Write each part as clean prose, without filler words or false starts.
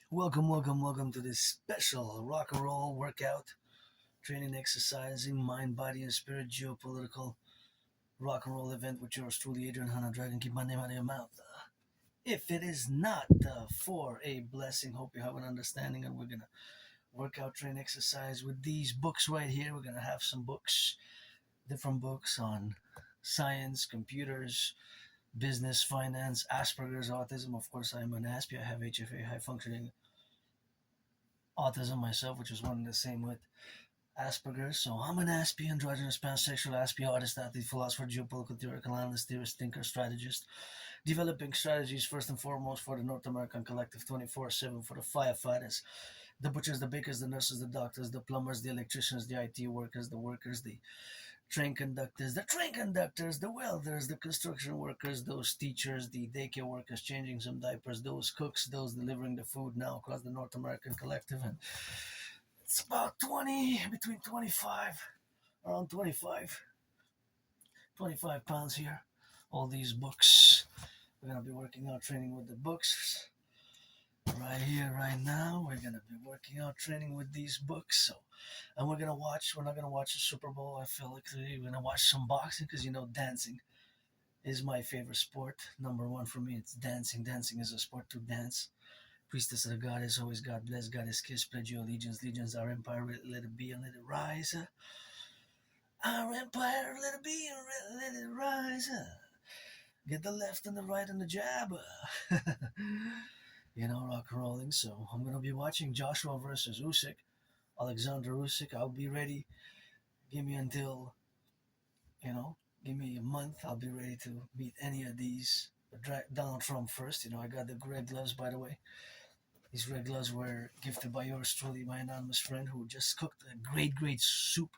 Welcome to this special rock and roll workout, training, exercising, mind, body, and spirit, geopolitical rock and roll event with yours truly, Adrian Hanna Dragon. Keep my name out of your mouth. If it is not for a blessing, hope you have an understanding, and we're gonna work out, train, exercise with these books right here. We're gonna have some books, different books on science, computers, business, finance, Asperger's, autism. Of course, I'm an Aspiesque. I have HFA, high functioning autism myself, which is one and the same with Asperger's. So I'm an Aspie, androgynous, pansexual Aspie, artist, athlete, philosopher, geopolitical theoretical analyst, theorist, thinker, strategist, developing strategies first and foremost for the North American Collectif 24/7 for the firefighters, the butchers, the bakers, the nurses, the doctors, the plumbers, the electricians, the IT workers, the train conductors, the welders, the construction workers, those teachers, the daycare workers changing some diapers, those cooks, those delivering the food now across the North American Collective. And it's about 20, between 25, around 25 pounds here. All these books. We're going to be working out training with the books right here, right now. We're going to be working out training with these books. And we're not going to watch the Super Bowl. I feel like we're going to watch some boxing because, dancing is my favorite sport. Number one for me, it's dancing. Dancing is a sport to dance. Priestess of the goddess, always God bless, goddess kiss, pledge your allegiance. Legions, our empire, let it be and let it rise. Our empire, let it be and let it rise. Get the left and the right and the jab. Rock and rolling. So I'm going to be watching Joshua versus Usyk, Alexander Usyk. I'll be ready. Give me until, give me a month. I'll be ready to meet any of these. But Donald Trump first. I got the red gloves, by the way. These red gloves were gifted by yours truly, my anonymous friend, who just cooked a great soup.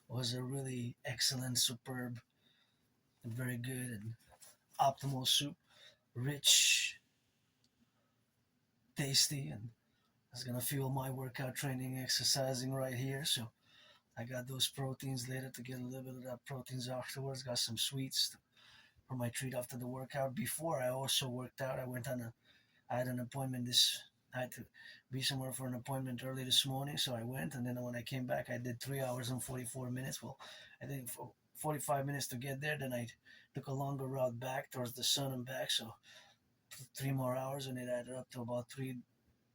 It was a really excellent, superb, and very good and optimal soup. Rich, tasty, and it's gonna fuel my workout training, exercising right here. So I got those proteins later to get a little bit of that proteins afterwards. Got some sweets for my treat after the workout. Before I also worked out, I had an appointment I had to be somewhere for an appointment early this morning, so I went, and then when I came back, I did 3 hours and 44 minutes. Well, I think for 45 minutes to get there, then I took a longer route back towards the sun and back, so 3 more hours, and it added up to about 3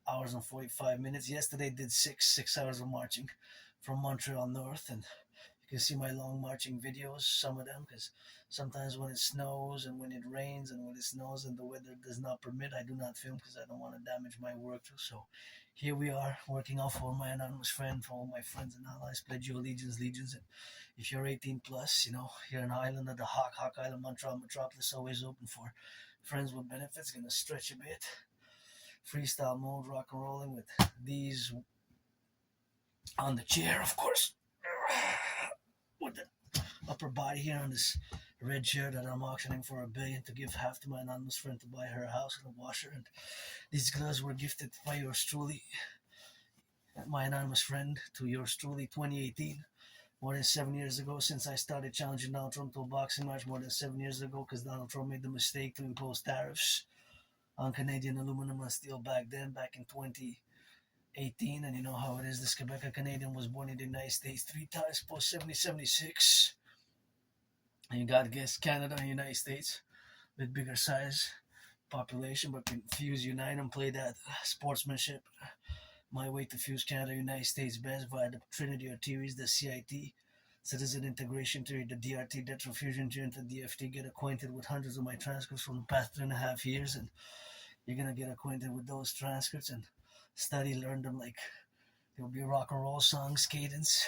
hours and 45 minutes. Yesterday, did 6 hours of marching from Montreal North, and you can see my long marching videos, some of them, because sometimes when it snows and when it rains and when it snows and the weather does not permit, I do not film because I don't want to damage my work. So here we are working out for my anonymous friend, for all my friends and allies. Pledge your allegiance. And if you're 18 plus, here in Island of the Hawk Island, Montreal Metropolis, always open for friends with benefits. Gonna stretch a bit. Freestyle mode, rock and rolling with these on the chair, of course. With the upper body here on this red chair that I'm auctioning for $1 billion to give half to my anonymous friend to buy her a house and a washer. And these gloves were gifted by yours truly, my anonymous friend, to yours truly, 2018. More than 7 years ago, since I started challenging Donald Trump to a boxing match, more than 7 years ago, because Donald Trump made the mistake to impose tariffs on Canadian aluminum and steel back in 2018. And you know how it is. This Quebec Canadian was born in the United States 3 times post 7076. And you got to guess Canada and United States with bigger size population, but can fuse, unite, and play that sportsmanship. My way to fuse Canada, United States best via the Trinity of theories, the CIT, citizen integration theory, the DRT, death fusion theory, and the DFT. Get acquainted with hundreds of my transcripts from the past 3.5 years, and you're gonna get acquainted with those transcripts and learn them like there'll be rock and roll songs, cadence,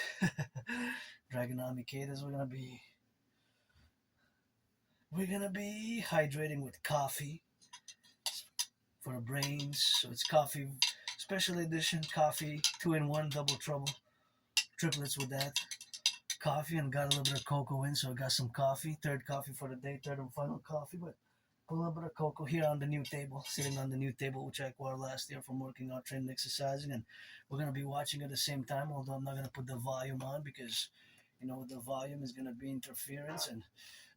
Draconis cadence. We're gonna be hydrating with coffee for the brains. So it's coffee, special edition coffee, 2-in-1, double trouble, triplets with that coffee, and got a little bit of cocoa in. So I got some coffee, third coffee for the day, third and final coffee, but a little bit of cocoa here on the new table, sitting on the new table, which I acquired last year from working out, training, exercising. And we're going to be watching at the same time, although I'm not going to put the volume on because, the volume is going to be interference. And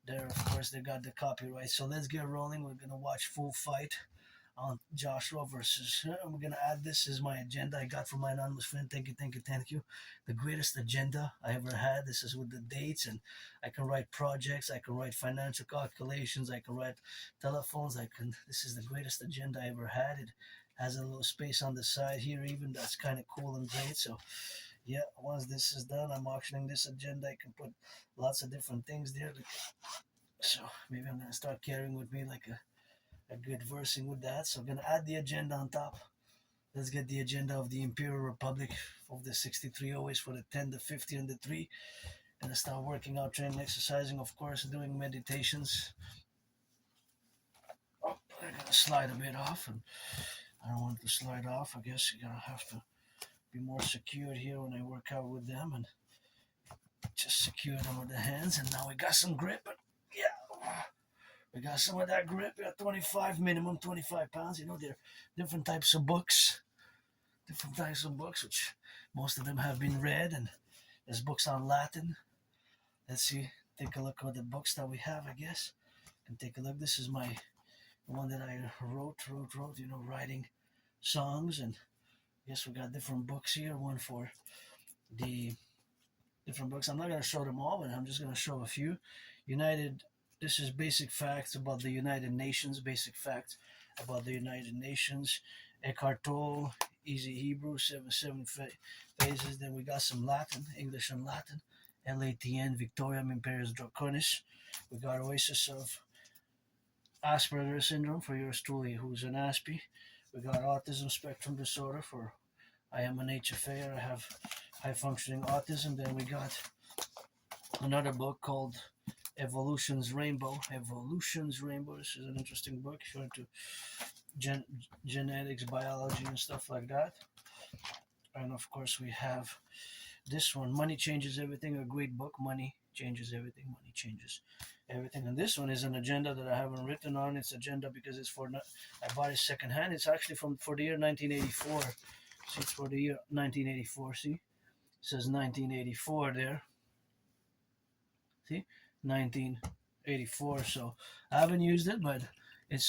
there, of course, they got the copyright. So let's get rolling. We're going to watch full fight on Joshua versus. I'm gonna add this as my agenda I got from my anonymous friend. Thank you, thank you, thank you. The greatest agenda I ever had. This is with the dates, and I can write projects. I can write financial calculations. I can write telephones. I can. This is the greatest agenda I ever had. It has a little space on the side here, even that's kind of cool and great. So yeah, once this is done, I'm auctioning this agenda. I can put lots of different things there. So maybe I'm gonna start carrying with me like a good versing with that. So I'm gonna add the agenda on top. Let's get the agenda of the Imperial Republic of the 63 always for the 10, the 50, and the 3. And I start working out, training, exercising, of course, doing meditations. Oh, I'm gonna slide a bit off, and I don't want to slide off. I guess you're gonna have to be more secured here when I work out with them, and just secure them with the hands. And now we got some grip. And yeah, we got some of that grip. We got 25 minimum, 25 pounds. You know, there are different types of books, which most of them have been read, and there's books on Latin. Let's see, take a look at the books that we have. I guess and take a look. This is my one that I wrote. You know, writing songs, and yes, we got different books here. One for the different books. I'm not going to show them all, but I'm just going to show a few. This is basic facts about the United Nations. Basic facts about the United Nations. Eckhart Tolle, Easy Hebrew, 7 phases. Then we got some Latin, English and Latin. LATN, Victoriam, Imperium, Draconis. We got Oasis of Asperger's syndrome for yours truly, who's an Aspie. We got autism spectrum disorder for I am an HFA, I have high functioning autism. Then we got another book called Evolution's Rainbow. This is an interesting book if you're into genetics, biology, and stuff like that. And of course, we have this one, Money Changes Everything, a great book. Money Changes Everything. Money Changes Everything. And this one is an agenda that I haven't written on. It's agenda because it's I bought it secondhand. It's actually for the year 1984. See, it's for the year 1984. See, it says 1984 there. See, 1984. So I haven't used it, but it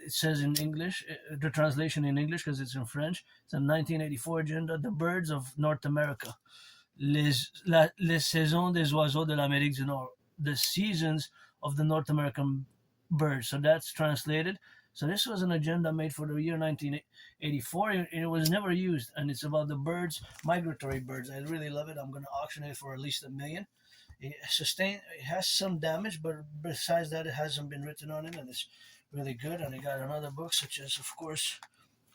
says in English, the translation in English because it's in French. It's a 1984 agenda, the birds of North America. Les saisons des oiseaux de l'Amérique du Nord. The seasons of the North American birds. So that's translated. So this was an agenda made for the year 1984, and it was never used. And it's about the birds, migratory birds. I really love it. I'm going to auction it for at least $1 million. It has some damage, but besides that, it hasn't been written on it, and it's really good. And I got another book, such as, of course,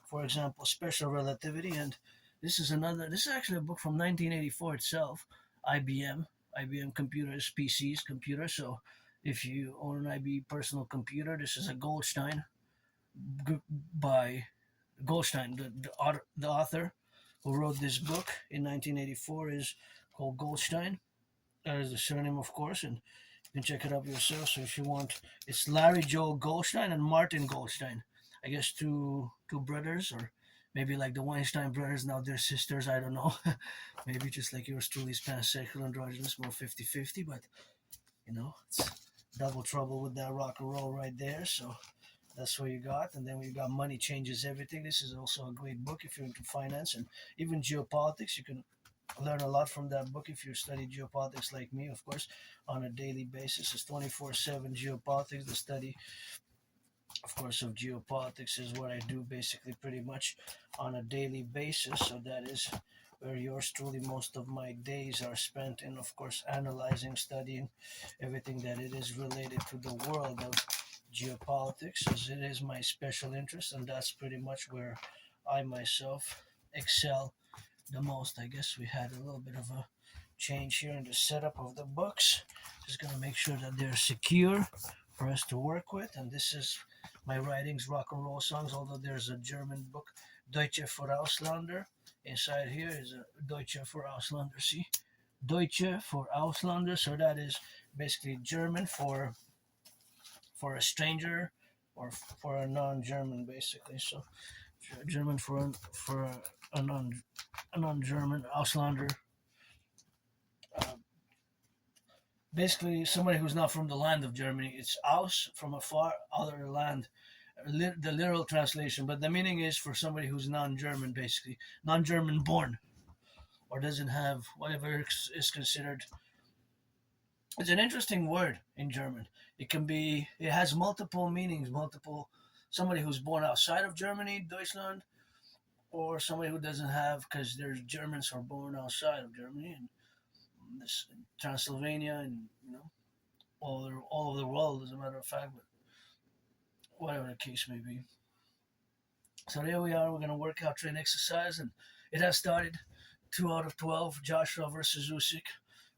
for example, Special Relativity. And this is actually a book from 1984 itself. IBM computers, PCs, computers. So if you own an IBM personal computer, this is a Goldstein by Goldstein. The author who wrote this book in 1984 is called Goldstein. That is the surname, of course, and you can check it up yourself. So if you want, it's Larry Joe Goldstein and Martin Goldstein. I guess two brothers, or maybe like the Weinstein brothers, now they're sisters. I don't know. Maybe just like yours truly is pansexual, androgynous, more 50-50. But, you know, it's double trouble with that rock and roll right there. So that's what you got. And then we got Money Changes Everything. This is also a great book if you're into finance and even geopolitics. You can learn a lot from that book if you study geopolitics like me, of course, on a daily basis. It's 24/7 geopolitics. The study, of course, of geopolitics is what I do basically pretty much on a daily basis. So that is where yours truly, most of my days are spent in, of course, analyzing, studying everything that it is related to the world of geopolitics, as it is my special interest, and that's pretty much where I myself excel the most. I guess we had a little bit of a change here in the setup of the books. Just gonna make sure that they're secure for us to work with. And this is my writings, rock and roll songs, although there's a German book, Deutsche for Ausländer. Inside here is a Deutsche for Ausländer. See, Deutsche for Ausländer. So that is basically German for a stranger or for a non-German, basically. So German for a non-German Ausländer. Basically, somebody who's not from the land of Germany. It's Aus from a far other land, the literal translation, but the meaning is for somebody who's non-German, basically non-German born, or doesn't have whatever is considered. It's an interesting word in German. It has multiple meanings, multiple. Somebody who's born outside of Germany, Deutschland, or somebody who doesn't have, because there's Germans who are born outside of Germany and this Transylvania and all over the world, as a matter of fact. But whatever the case may be. So there we are. We're gonna work out train exercise, and it has started. 2 out of 12. Joshua versus Usyk,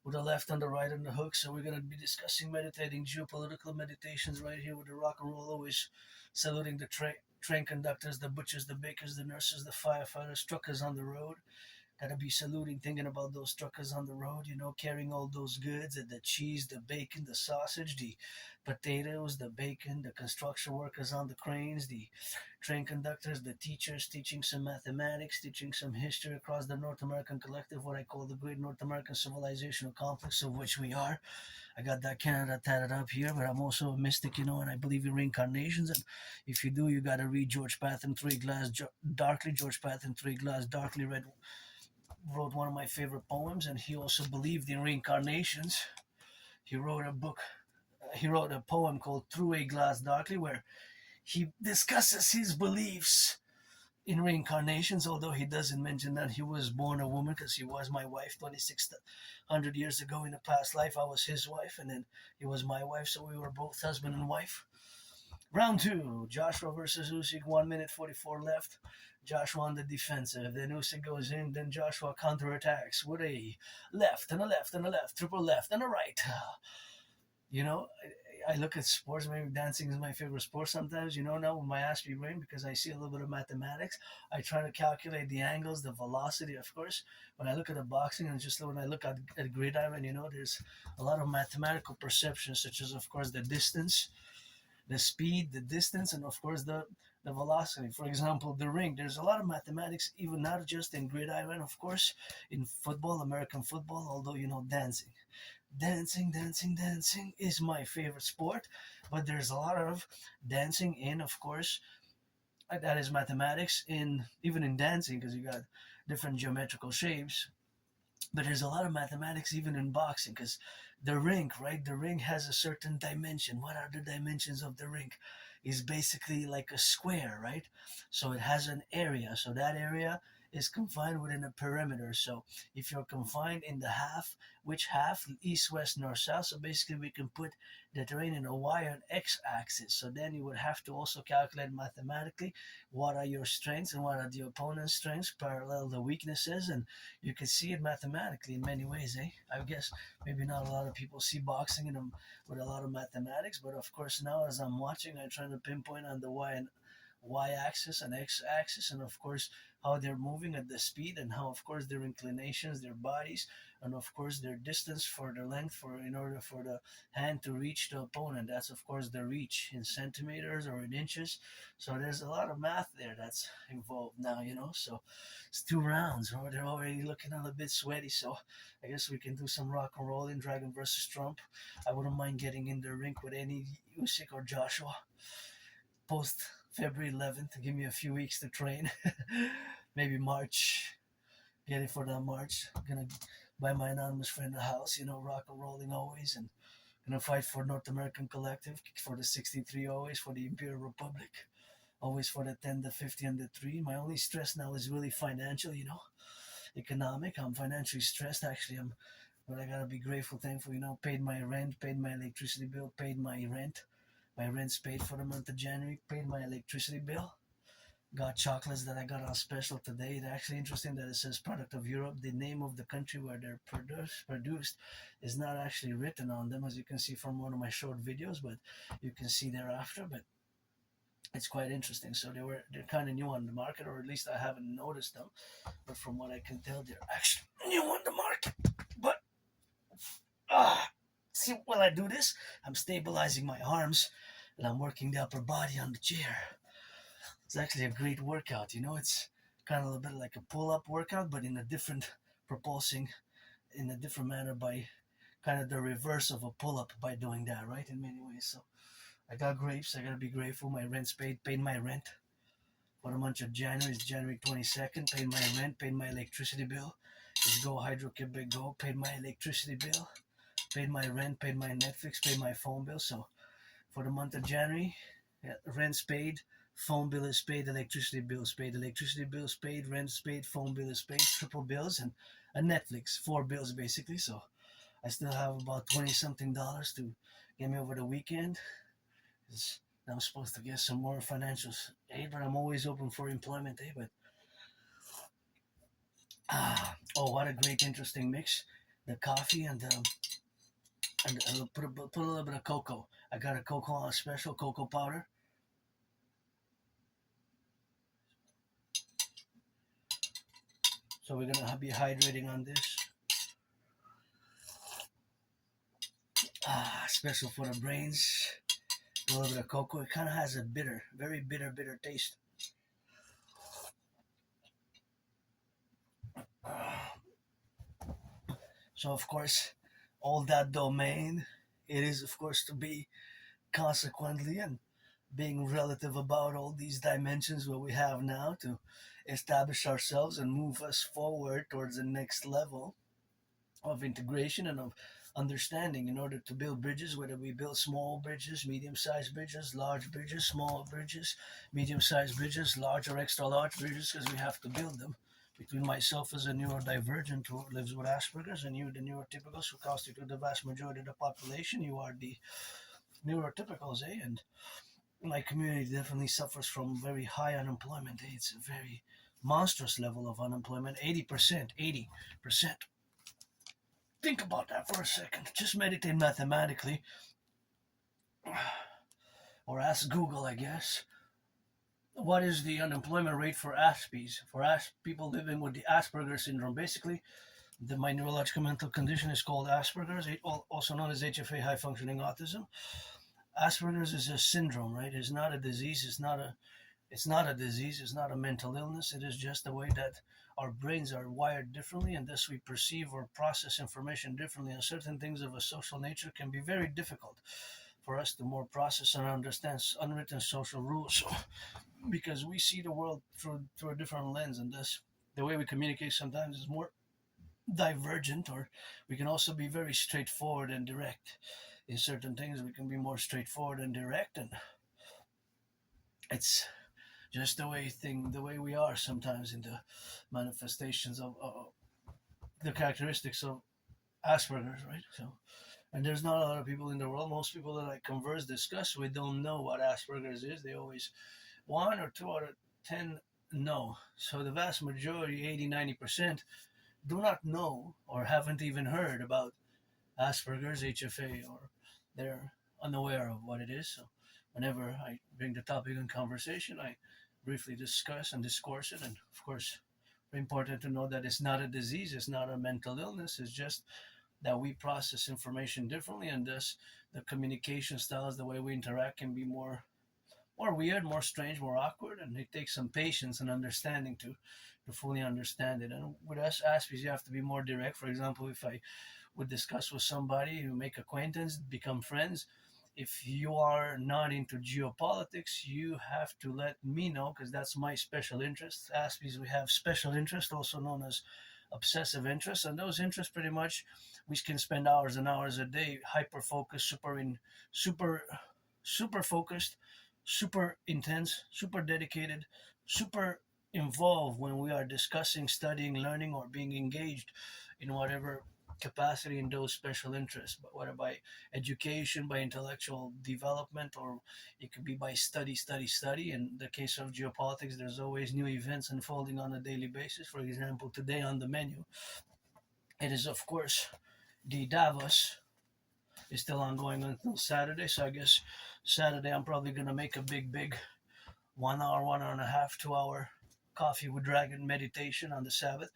with the left and the right on the hook. So we're gonna be discussing meditating geopolitical meditations right here with the rock and roll, always saluting the train conductors, the butchers, the bakers, the nurses, the firefighters, truckers on the road. Gotta be saluting, thinking about those truckers on the road, carrying all those goods, the cheese, the bacon, the sausage, the potatoes, the bacon, the construction workers on the cranes, the train conductors, the teachers teaching some mathematics, teaching some history across the North American collective, what I call the great North American civilizational complex, of which we are. I got that Canada tatted up here, but I'm also a mystic, and I believe in reincarnations. And if you do, you got to read George Patton, Three Glass Darkly. George Patton, Three Glass Darkly, wrote one of my favorite poems, and he also believed in reincarnations. He wrote a book, he wrote a poem called Through a Glass Darkly, where he discusses his beliefs in reincarnations, although he doesn't mention that he was born a woman, because he was my wife 2,600 years ago. In a past life, I was his wife, and then he was my wife, so we were both husband and wife. Round two, Joshua versus Usyk, 1 minute 44 left. Joshua on the defensive. Then Usyk goes in. Then Joshua counterattacks with a left and a left and a left, triple left and a right. You know, I look at sports. Maybe dancing is my favorite sport sometimes. Now with my Aspiesque brain, because I see a little bit of mathematics, I try to calculate the angles, the velocity, of course. When I look at the boxing, and just when I look at gridiron, there's a lot of mathematical perceptions, such as, of course, the distance, the speed, the distance, and of course the velocity. For example, the ring. There's a lot of mathematics, even not just in gridiron, of course, in football, American football. Although dancing is my favorite sport, but there's a lot of dancing in, of course, that is mathematics in even in dancing, because you got different geometrical shapes. But there's a lot of mathematics even in boxing, because the rink, right? The ring has a certain dimension. What are the dimensions of the rink? Is basically like a square, right? So it has an area. So that area is confined within a perimeter. So if you're confined in the half, which half? East, west, north, south. So basically we can put the terrain in a y and x axis. So then you would have to also calculate mathematically what are your strengths and what are the opponent's strengths, parallel the weaknesses, and you can see it mathematically in many ways, eh? I guess maybe not a lot of people see boxing in them with a lot of mathematics, but of course now as I'm watching, I'm trying to pinpoint on the y-axis and x-axis, and of course how they're moving at the speed, and how of course their inclinations, their bodies, and of course their distance for their length, for in order for the hand to reach the opponent. That's of course the reach in centimeters or in inches. So there's a lot of math there that's involved now, so it's 2 rounds. They're already looking a little bit sweaty, so I guess we can do some rock and roll in Dragon versus Trump. I wouldn't mind getting in the rink with any Usyk or Joshua post February 11th. Give me a few weeks to train. Maybe March. Get it for that March. I'm gonna buy my anonymous friend a house, rock and rolling always, and gonna fight for North American Collective, for the 63 always, for the Imperial Republic, always for the 10, the 50, and the 3. My only stress now is really financial, economic. I'm financially stressed, actually. But I gotta be grateful, thankful, paid my rent, paid my electricity bill, paid my rent. My rent's paid for the month of January, paid my electricity bill. Got chocolates that I got on special today. It's actually interesting that it says product of Europe. The name of the country where they're produced is not actually written on them, as you can see from one of my short videos, but you can see thereafter. But it's quite interesting. So they're kind of new on the market, or at least I haven't noticed them. But from what I can tell, they're actually new on the market. But see, while I do this, I'm stabilizing my arms and I'm working the upper body on the chair. It's actually a great workout. It's kind of a little bit like a pull-up workout, but in a different propulsing, in a different manner, by kind of the reverse of a pull-up by doing that, right? In many ways. So I got grapes. I gotta be grateful. My rent's paid. Paid my rent for the month of January. It's January 22nd. Paid my rent. Paid my electricity bill. It's Go Hydro Quebec Go. Paid my electricity bill. Paid my rent. Paid my Netflix. Paid my phone bill. So for the month of January, yeah, rent's paid. Phone bill is paid. Electricity bills paid. Electricity bills paid. Rent's paid. Phone bill is paid. Triple bills and a Netflix. Four bills basically. So I still have about 20 something dollars to get me over the weekend. I'm supposed to get some more financial aid, but I'm always open for employment aid. But oh, what a great, interesting mix! The coffee and put a little bit of cocoa. I got a cocoa on special, cocoa powder. So we're gonna be hydrating on this. Special for the brains. A little bit of cocoa. It kind of has a bitter, very bitter, bitter taste. So of course, all that domain, it is of course to be consequently and being relative about all these dimensions what we have now to establish ourselves and move us forward towards the next level of integration and of understanding in order to build bridges, whether we build small bridges, medium-sized bridges, large bridges, small bridges, medium-sized bridges, large or extra large bridges, because we have to build them. Between myself as a neurodivergent who lives with Asperger's and you, the neurotypicals who constitute the vast majority of the population, you are the neurotypicals, eh? And my community definitely suffers from very high unemployment. It's a very monstrous level of unemployment, 80%, 80%. Think about that for a second. Just meditate mathematically, or ask Google, I guess. What is the unemployment rate for Aspies, for people living with the Asperger syndrome? Basically, my neurological mental condition is called Asperger's, also known as HFA, high functioning autism. Asperger's is a syndrome, right? It's not a disease. It's not a disease. It's not a mental illness. It is just the way that our brains are wired differently, and thus we perceive or process information differently. And certain things of a social nature can be very difficult for us to more process and understand unwritten social rules, because we see the world through a different lens, and thus the way we communicate sometimes is more divergent, or we can also be very straightforward and direct. In certain things, we can be more straightforward and direct, and it's just the way we are sometimes in the manifestations of the characteristics of Asperger's, right? So, and there's not a lot of people in the world. Most people that I converse, discuss with don't know what Asperger's is. They always, one or two out of 10 know. So the vast majority, 80, 90%, do not know or haven't even heard about Asperger's, HFA, or they're unaware of what it is. So whenever I bring the topic in conversation, I briefly discuss and discourse it. And of course, very important to know that it's not a disease, it's not a mental illness, it's just that we process information differently, and thus the communication styles, the way we interact, can be more weird, more strange, more awkward, and it takes some patience and understanding to fully understand it. And with us Aspies, you have to be more direct. For example, if I would discuss with somebody, you make acquaintance, become friends. If you are not into geopolitics, you have to let me know, because that's my special interest. Aspies, we have special interest, also known as obsessive interests, and those interests pretty much we can spend hours and hours a day hyper focused, super focused, super intense, super dedicated, super involved when we are discussing, studying, learning, or being engaged in whatever capacity in those special interests, but whether by education, by intellectual development, or it could be by study. In the case of geopolitics, there's always new events unfolding on a daily basis. For example, today on the menu, it is of course the Davos is still ongoing until Saturday. So I guess Saturday I'm probably gonna make a big 1 hour, 1 hour and a half, 2 hour coffee with dragon meditation on the Sabbath,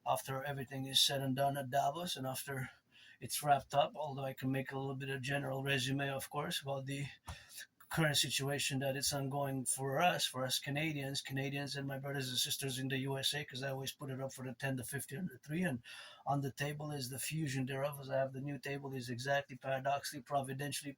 after everything is said and done at Davos and after it's wrapped up. Although I can make a little bit of general resume, of course, about the current situation that it's ongoing for us Canadians and my brothers and sisters in the USA, because I always put it up for the 10 to 50 under 3. And on the table is the fusion thereof, as I have the new table, is exactly paradoxically, providentially,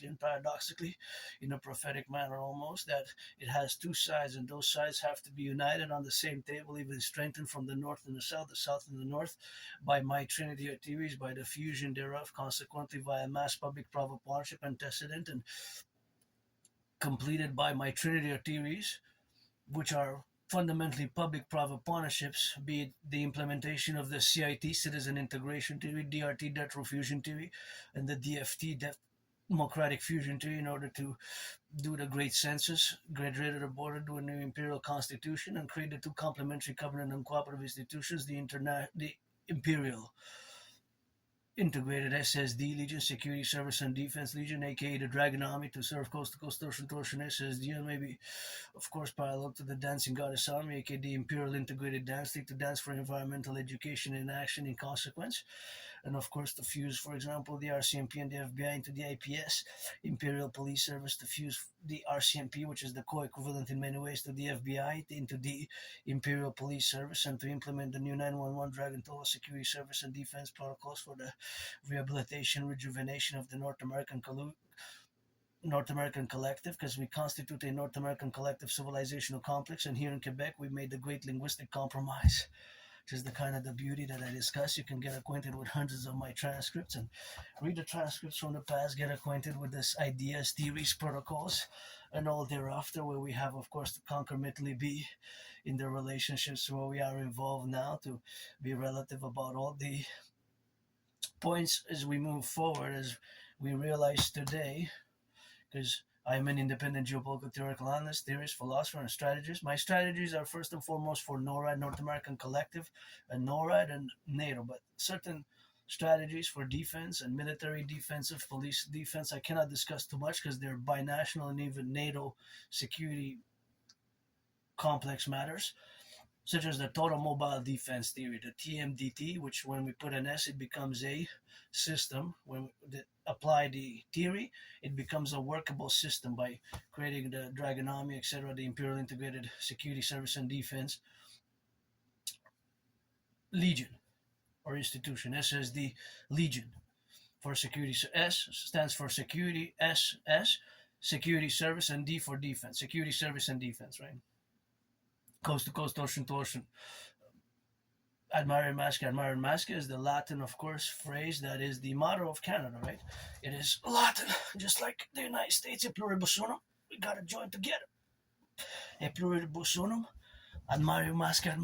and paradoxically, in a prophetic manner almost, that it has two sides, and those sides have to be united on the same table, even strengthened from the north and the south and the north, by my trinity of theories, by the fusion thereof, consequently via mass public-private partnership antecedent, and completed by my trinity of theories, which are fundamentally public-private partnerships, be it the implementation of the CIT, citizen integration theory, DRT, death fusion theory, and the DFT, democratic fusion theory, in order to do the great census, get rid of the border, do a new imperial constitution, and create the two complementary covenant and cooperative institutions, the imperial integrated SSD Legion, Security Service and Defense Legion, aka the Dragon Army, to serve coast to coast, torsion SSD, and maybe, of course, parallel to the Dancing Goddess Army, aka the Imperial Integrated Dance League, to dance for environmental education and action in consequence. And of course, to fuse, for example, the RCMP and the FBI into the IPS, Imperial Police Service, to fuse the RCMP, which is the co-equivalent in many ways to the FBI, into the Imperial Police Service, and to implement the new 911 Dragon Total Security Service and Defense protocols for the rehabilitation, rejuvenation of the North American Collective, because we constitute a North American collective civilizational complex, and here in Quebec we made the Great Linguistic Compromise, which is the kind of the beauty that I discuss. You can get acquainted with hundreds of my transcripts and read the transcripts from the past, get acquainted with this ideas, theories, protocols, and all thereafter, where we have, of course, to concomitantly be in the relationships where we are involved now, to be relative about all the points as we move forward, as we realize today, because I am an independent geopolitical theoretical analyst, theorist, philosopher, and strategist. My strategies are first and foremost for NORAD, North American Collective, and NORAD and NATO, but certain strategies for defense and military defensive, police defense, I cannot discuss too much because they're binational and even NATO security complex matters, such as the total mobile defense theory, the TMDT, which when we put an S, it becomes a system. When we apply the theory, it becomes a workable system by creating the Dragon Army, etc., the Imperial Integrated Security Service and Defense Legion or institution, SSD Legion for security. So S stands for security, security service, and D for defense, security service and defense, right? Coast to coast, ocean to ocean. Admire Masca is the Latin, of course, phrase that is the motto of Canada, right? It is Latin, just like the United States. E pluribus unum, we gotta join together. E pluribus unum, admire Masca.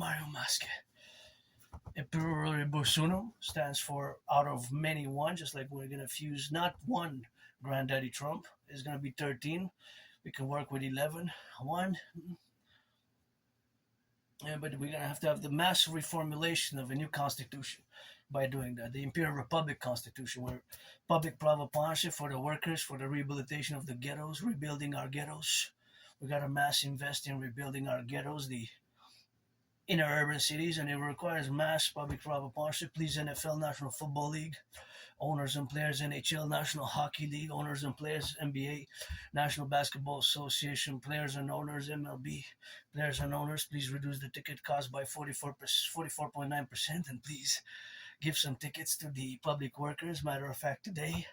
E pluribus unum stands for out of many one, just like we're gonna fuse not one Granddaddy Trump, is gonna be 13. We can work with 11. One. Yeah, but we're going to have the massive reformulation of a new constitution by doing that. The Imperial Republic Constitution, where public-private partnership for the workers, for the rehabilitation of the ghettos, rebuilding our ghettos. We got to mass invest in rebuilding our ghettos, the inner urban cities, and it requires mass public-private partnership. Please, NFL, National Football League, owners and players, NHL, National Hockey League, owners and players, NBA, National Basketball Association, players and owners, MLB, players and owners, please reduce the ticket cost by 44.9%, and please give some tickets to the public workers. Matter of fact, today,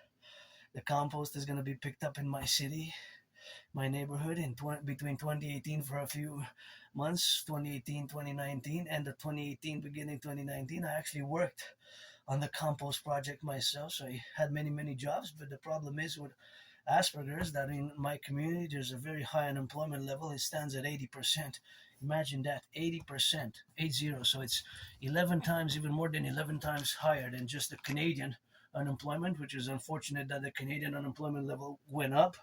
the compost is going to be picked up in my city, my neighborhood, between 2018 for a few months, 2018, 2019, and the 2018, beginning 2019, I actually worked on the compost project myself. So I had many jobs, but the problem is with Asperger's that in my community there's a very high unemployment level. It stands at 80%. Imagine that, 80%, 80. So it's 11 times, even more than 11 times higher than just the Canadian unemployment, which is unfortunate that the Canadian unemployment level went up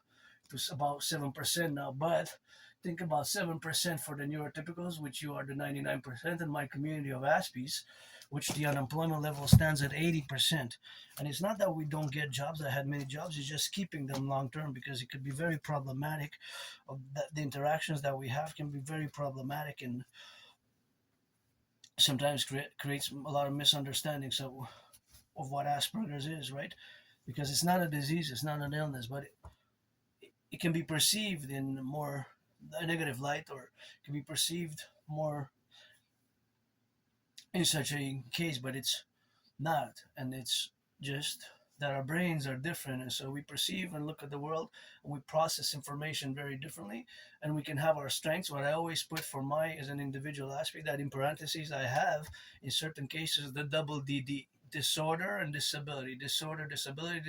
to about 7% now. But think about 7% for the neurotypicals, which you are the 99%, in my community of Aspies, which the unemployment level stands at 80%. And it's not that we don't get jobs. I had many jobs. It's just keeping them long term, because it could be very problematic. The interactions that we have can be very problematic, and sometimes creates a lot of misunderstandings of what Asperger's is, right? Because it's not a disease, it's not an illness, but it can be perceived in more a negative light, or can be perceived more in such a case, but it's not. And it's just that our brains are different, and so we perceive and look at the world, and we process information very differently, and we can have our strengths. What I always put for my as an individual aspect, that in parentheses I have in certain cases the double DD: disorder and disability, disorder, disability,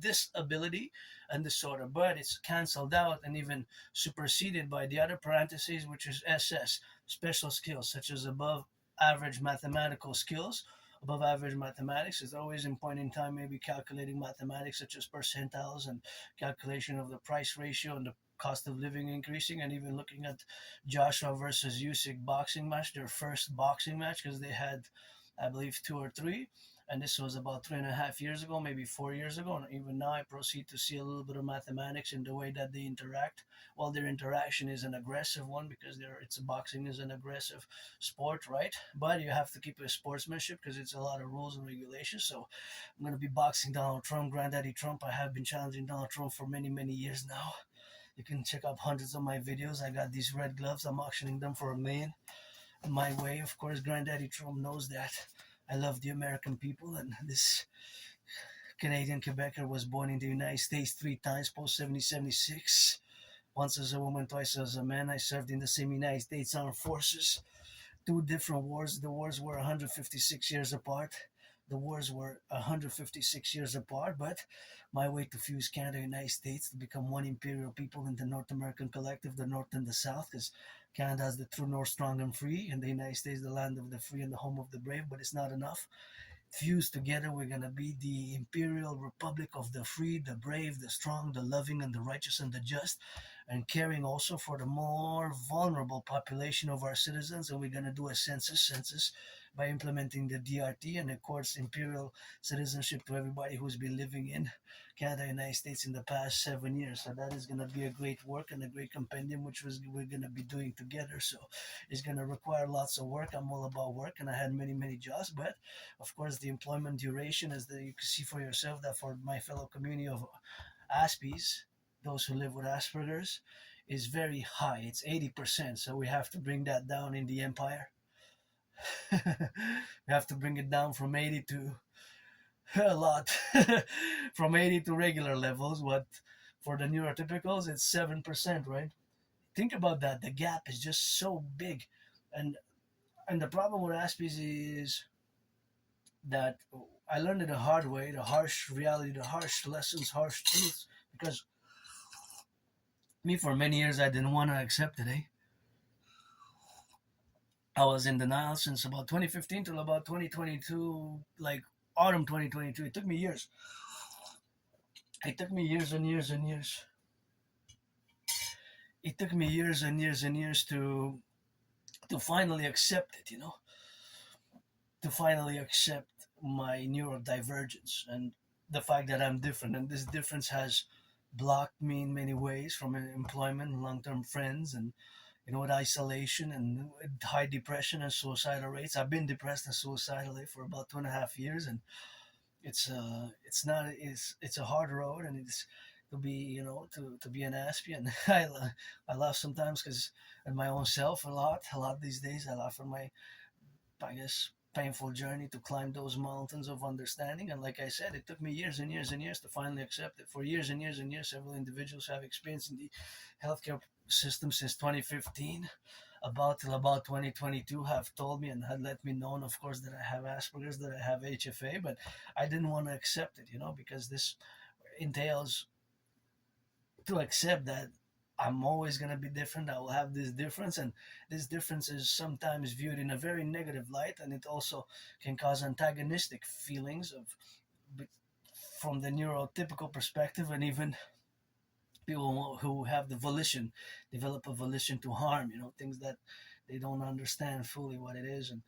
disability, and disorder. But it's cancelled out and even superseded by the other parentheses, which is SS: special skills, such as above average mathematical skills. Above average mathematics is always in point in time, maybe calculating mathematics such as percentiles and calculation of the price ratio and the cost of living increasing, and even looking at Joshua versus Usyk boxing match, their first boxing match, because they had, I believe, two or three, and this was about 3.5 years ago, maybe 4 years ago. And even now, I proceed to see a little bit of mathematics in the way that they interact. Well, their interaction is an aggressive one, because it's boxing is an aggressive sport, right? But you have to keep a sportsmanship, because it's a lot of rules and regulations. So I'm going to be boxing Donald Trump, Granddaddy Trump. I have been challenging Donald Trump for many, many years now. You can check out hundreds of my videos. I got these red gloves. I'm auctioning them for $1 million. My way, of course. Granddaddy Trump knows that I love the American people, and this Canadian Quebecer was born in the United States 3 times post 1776. Once as a woman, twice as a man. I served in the same United States Armed Forces. Two different wars. The wars were 156 years apart. The wars were 156 years apart, but my way to fuse Canada and the United States to become one imperial people in the North American collective, the North and the South, because Canada is the true North, strong and free, and the United States the land of the free and the home of the brave. But it's not enough. Fused together, we're going to be the Imperial Republic of the free, the brave, the strong, the loving, and the righteous, and the just, and caring also for the more vulnerable population of our citizens. And we're going to do a census by implementing the DRT, and of course imperial citizenship to everybody who's been living in Canada and United States in the past 7 years. So that is going to be a great work and a great compendium, which we're going to be doing together. So it's going to require lots of work. I'm all about work, and I had many, many jobs. But of course, the employment duration, as you can see for yourself, that for my fellow community of Aspies, those who live with Asperger's, is very high. It's 80%. So we have to bring that down in the empire. We have to bring it down from 80 to a lot, from 80 to regular levels. What for the neurotypicals, it's 7%, right? Think about that. The gap is just so big, and the problem with Aspies is that I learned it the hard way, the harsh reality, the harsh lessons, harsh truths, because me for many years I didn't want to accept it. I was in denial since about 2015 till about 2022, like autumn 2022. It took me years. It took me years and years and years. It took me years and years and years to finally accept it, to finally accept my neurodivergence and the fact that I'm different. And this difference has blocked me in many ways, from employment and long-term friends, and with isolation and high depression and suicidal rates. I've been depressed and suicidal for about 2.5 years, and it's not it's a hard road, and it's to be to be an Aspie. And I laugh sometimes because at my own self a lot these days. I laugh at my, I guess, painful journey to climb those mountains of understanding. And like I said, it took me years and years and years to finally accept it. For years and years and years, several individuals have experienced in the healthcare system since 2015 till about 2022 have told me and had let me know, of course, that I have Asperger's, that I have HFA. But I didn't want to accept it, because this entails to accept that I'm always going to be different. I will have this difference, and this difference is sometimes viewed in a very negative light, and it also can cause antagonistic feelings from the neurotypical perspective, and even people who have the volition develop a volition to harm, things that they don't understand fully what it is. And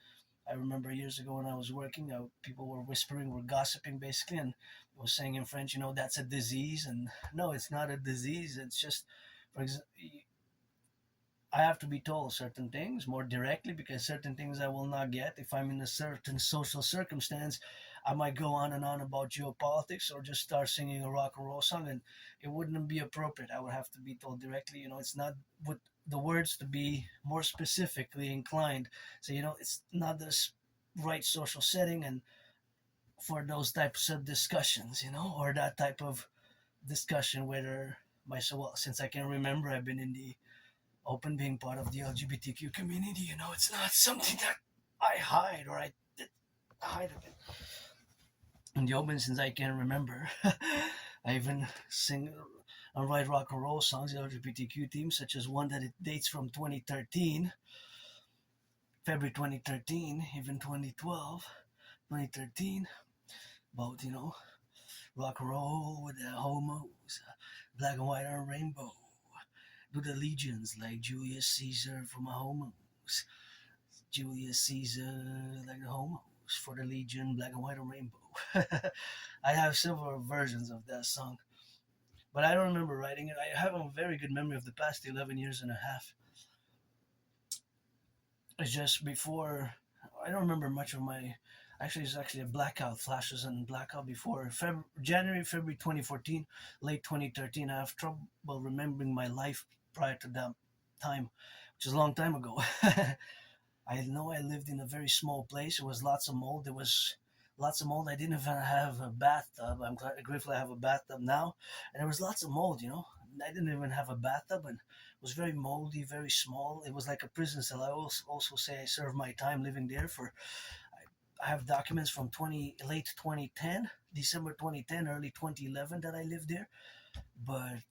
I remember years ago when I was working, people were whispering, were gossiping basically, and was saying in French, that's a disease. And no, it's not a disease. It's just, for example, I have to be told certain things more directly, because certain things I will not get. If I'm in a certain social circumstance, I might go on and on about geopolitics or just start singing a rock and roll song, and it wouldn't be appropriate. I would have to be told directly. It's not with the words to be more specifically inclined. So it's not this right social setting and for those types of discussions, or that type of discussion. Whether myself, well, since I can remember, I've been in the open, being part of the LGBTQ community. It's not something that I hide or I did hide of it. In the open since I can remember. I even sing and write rock and roll songs, LGBTQ themes, such as one that it dates from 2013, February 2013, even 2012, 2013, about, rock and roll with the homos, black and white and rainbow, do the legions like Julius Caesar for my homos, Julius Caesar like the homos for the legion, black and white and rainbow. I have several versions of that song, but I don't remember writing it. I have a very good memory of the past 11 years and a half. It's just before, I don't remember much of my, it's actually a blackout, flashes and blackout before January, February 2014, late 2013. I have trouble remembering my life prior to that time, which is a long time ago. I know I lived in a very small place. There was lots of mold. There was lots of mold. I didn't even have a bathtub. I'm grateful I have a bathtub now. And there was lots of mold, I didn't even have a bathtub, and it was very moldy, very small. It was like a prison cell. I also say I served my time living there for, I have documents from late 2010, December 2010, early 2011 that I lived there. But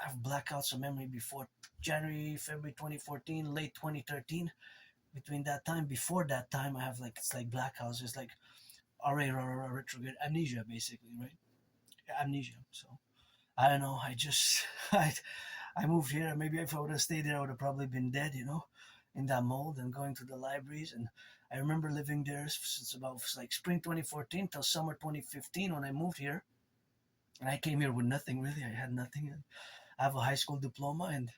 I have blackouts of memory before January, February 2014, late 2013. Between that time, before that time, I have it's like blackouts. It's like retrograde amnesia, basically, right? Amnesia. So I don't know. I moved here. Maybe if I would have stayed there, I would have probably been dead, in that mold and going to the libraries. And I remember living there since about like spring 2014 till summer 2015 when I moved here. And I came here with nothing really. I had nothing. I have a high school diploma and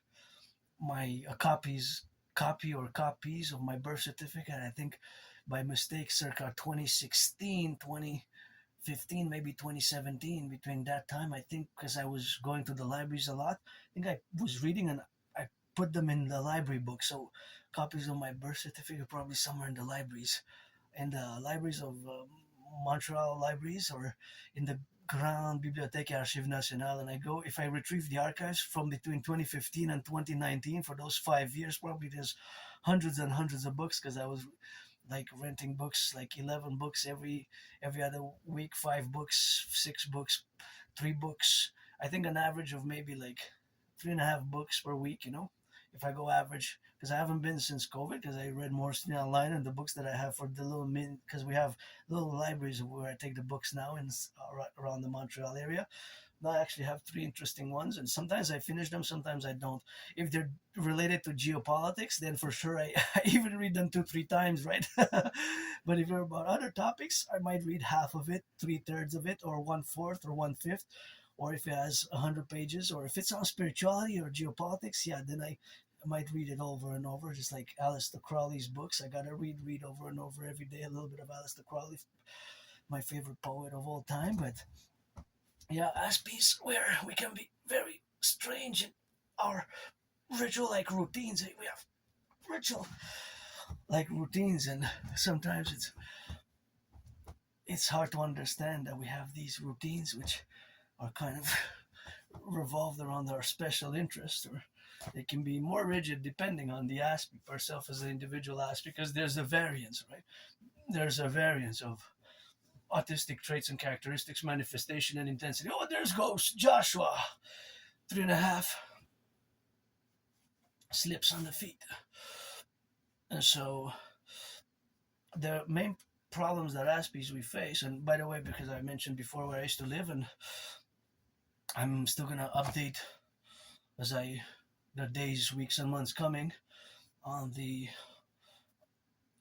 my copies of my birth certificate. I think by mistake, circa 2016, 2015, maybe 2017. Between that time, I think, because I was going to the libraries a lot, I think I was reading and I put them in the library book. So copies of my birth certificate probably somewhere in the libraries, and the libraries of Montreal libraries, or in the Grand Bibliothèque et Archives Nationales. And if I retrieve the archives from between 2015 and 2019, for those 5 years, probably there's hundreds and hundreds of books, because I was like renting books, like 11 books every other week, 5 books, 6 books, 3 books. I think an average of maybe like 3.5 books per week, if I go average, because I haven't been since COVID, because I read mostly online, and the books that I have for the little because we have little libraries where I take the books now in around the Montreal area. Now I actually have 3 interesting ones, and sometimes I finish them, sometimes I don't. If they're related to geopolitics, then for sure I even read them 2-3 times, right? But if they're about other topics, I might read half of it, 3/3 of it, or 1/4 or 1/5. Or if it has 100 pages, or if it's on spirituality or geopolitics, yeah, then I might read it over and over, just like Aleister Crowley's books. I gotta read over and over every day a little bit of Aleister Crowley, my favorite poet of all time. But yeah, Aspiesque, where we can be very strange in our ritual-like routines. We have ritual-like routines, and sometimes it's hard to understand that we have these routines, which are kind of revolved around our special interest, or they can be more rigid depending on the aspect, ourself as an individual aspect, because there's a variance, right? There's a variance of autistic traits and characteristics, manifestation and intensity. Oh, there's goes Joshua, 3.5, slips on the feet. And so the main problems that Aspies we face, and by the way, because I mentioned before where I used to live, and I'm still gonna update as the days, weeks, and months coming on the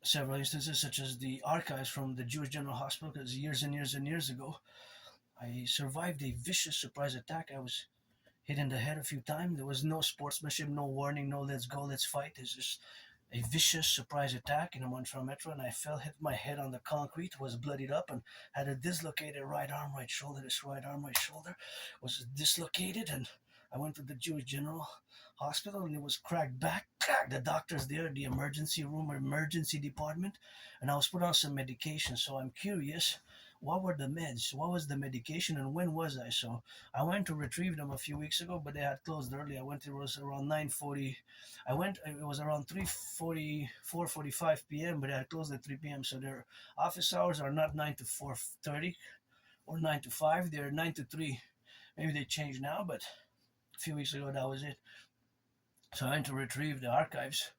several instances, such as the archives from the Jewish General Hospital, because years and years and years ago, I survived a vicious surprise attack. I was hit in the head a few times. There was no sportsmanship, no warning, no let's go, let's fight. It's just a vicious surprise attack in a Montreal Metro, and I fell, hit my head on the concrete, was bloodied up, and had a dislocated right arm, right shoulder. This right arm, right shoulder was dislocated, and I went to the Jewish General Hospital, and it was cracked back. The doctors there, the emergency room, emergency department, and I was put on some medication. So I'm curious, what were the meds? What was the medication, and when was I? So I went to retrieve them a few weeks ago, but they had closed early. I went. It was around 9:40. I went. It was around 3:40, 4:45 p.m. But they had closed at 3 p.m. So their office hours are not 9 to 4:30 or 9 to 5. They're 9 to 3. Maybe they changed now, but a few weeks ago that was it. So I went to retrieve the archives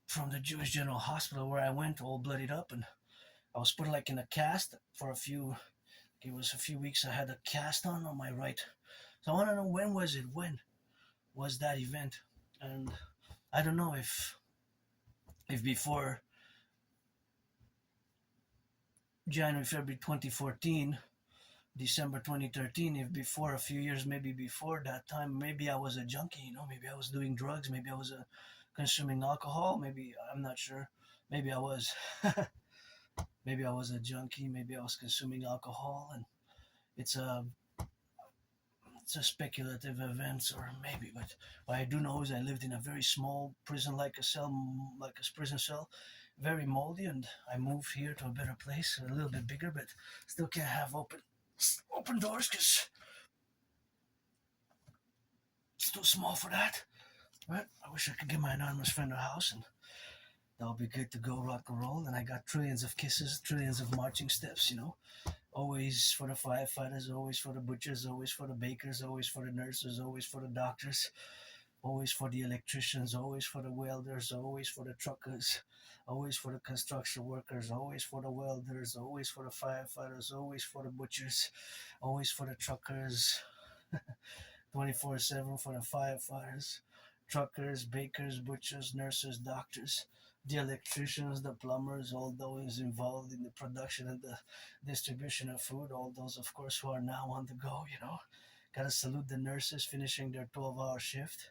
from the Jewish General Hospital where I went all bloodied up, and I was put like in a cast for a few. It was a few weeks. I had a cast on my right. So I want to know, when was it? When was that event? And I don't know if before January, February 2014, December 2013, if before a few years, maybe before that time, maybe I was a junkie, maybe I was doing drugs, maybe I was consuming alcohol, maybe, I'm not sure. Maybe I was. Maybe I was a junkie, maybe I was consuming alcohol, and it's a it's a speculative event, or maybe, but what I do know is I lived in a very small prison, like a cell, like a prison cell, very moldy, and I moved here to a better place, a little bit bigger, but still can't have open doors because it's too small for that. But I wish I could give my anonymous friend a house, and that'll be good to go rock and roll. And I got trillions of kisses, trillions of marching steps, always for the firefighters, always for the butchers, always for the bakers, always for the nurses, always for the doctors, always for the electricians, always for the welders, always for the truckers, always for the construction workers, always for the welders, always for the firefighters, always for the butchers, always for the truckers, 24/7 for the firefighters, truckers, bakers, butchers, nurses, doctors, the electricians, the plumbers, all those involved in the production and the distribution of food, all those, of course, who are now on the go. Gotta salute the nurses finishing their 12-hour shift.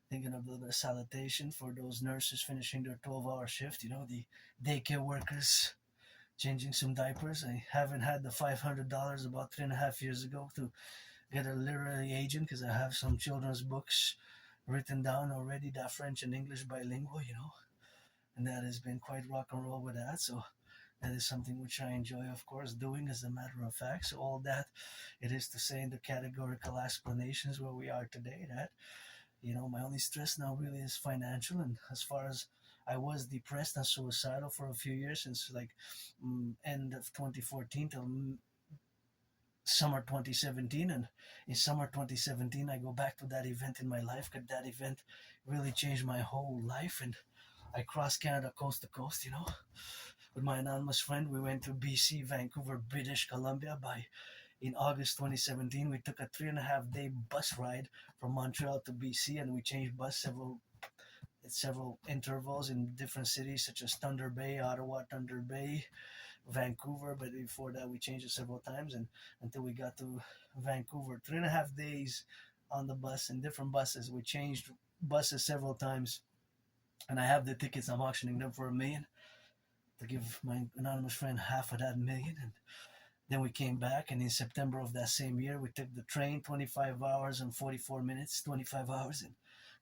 Thinking of the salutation for those nurses finishing their 12-hour shift, the daycare workers changing some diapers. I haven't had the $500 about 3.5 years ago to get a literary agent because I have some children's books written down already, that French and English bilingual, and that has been quite rock and roll with that. So that is something which I enjoy, of course, doing, as a matter of fact. So all that, it is to say in the categorical explanations where we are today, that my only stress now really is financial. And as far as I was depressed and suicidal for a few years, since like end of 2014 till summer 2017. And in summer 2017 I go back to that event in my life, because that event really changed my whole life. And I crossed Canada coast to coast, with my anonymous friend. We went to BC, Vancouver, British Columbia. In August 2017, we took a 3.5 day bus ride from Montreal to BC, and we changed bus several intervals in different cities such as Thunder Bay, Ottawa, Thunder Bay, Vancouver. But before that, we changed it several times, and until we got to Vancouver. 3.5 days on the bus in different buses. We changed buses several times, and I have the tickets. I'm auctioning them for $1 million to give my anonymous friend half of that $1 million. And then we came back, and in September of that same year, we took the train 25 hours and 44 minutes, 25 hours and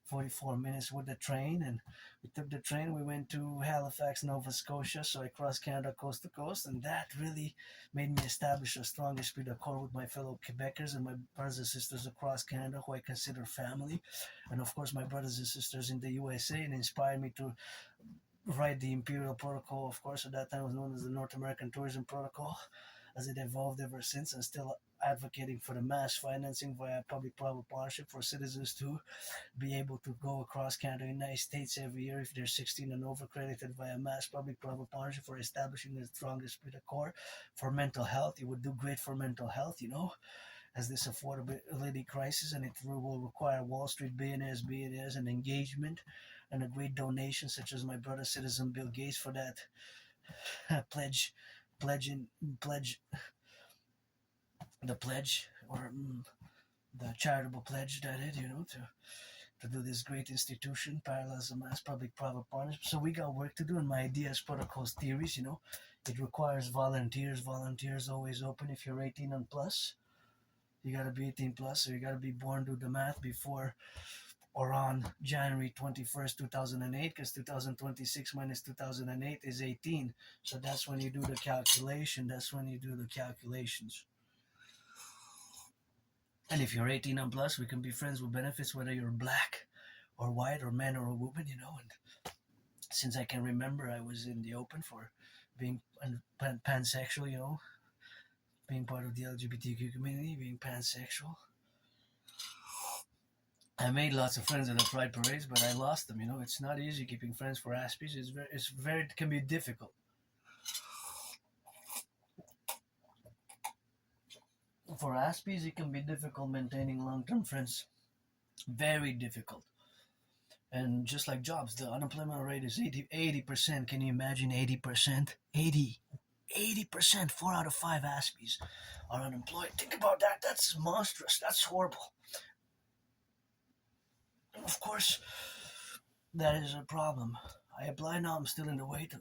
44 minutes with the train. And we took the train, we went to Halifax, Nova Scotia. So I crossed Canada coast to coast, and that really made me establish a strong esprit de corps with my fellow Quebecers and my brothers and sisters across Canada, who I consider family. And of course, my brothers and sisters in the USA, and inspired me to write the Imperial Protocol. Of course, at that time it was known as the North American Tourism Protocol, as it evolved ever since, and still advocating for the mass financing via public-private partnership for citizens to be able to go across Canada and United States every year if they're 16 and over, credited via mass public-private partnership for establishing the strongest esprit de corps for mental health. It would do great for mental health, as this affordability crisis, and it will require Wall Street billionaires, and engagement, and a great donation, such as my brother citizen Bill Gates, for that pledge, the pledge, or the charitable pledge that I did, to do this great institution, parallelism as public-private partnership. So we got work to do, and my ideas, protocols, theories. It requires volunteers. Volunteers always open if you're 18 and plus. You gotta be 18 plus, so you gotta be born, do the math, before or on January 21st, 2008, because 2026 minus 2008 is 18. So that's when you do the calculation. That's when you do the calculations. And if you're 18 and plus, we can be friends with benefits, whether you're black or white or man or a woman, And since I can remember, I was in the open for being pansexual, being part of the LGBTQ community, being pansexual. I made lots of friends at the Pride parades, but I lost them. It's not easy keeping friends for Aspies. It can be difficult. For Aspies, it can be difficult maintaining long-term friends. Very difficult. And just like jobs, the unemployment rate is 80%. Can you imagine 80%? 80%, 4 out of 5 Aspies are unemployed. Think about that. That's monstrous. That's horrible. And of course, that is a problem. I apply now. I'm still in the way to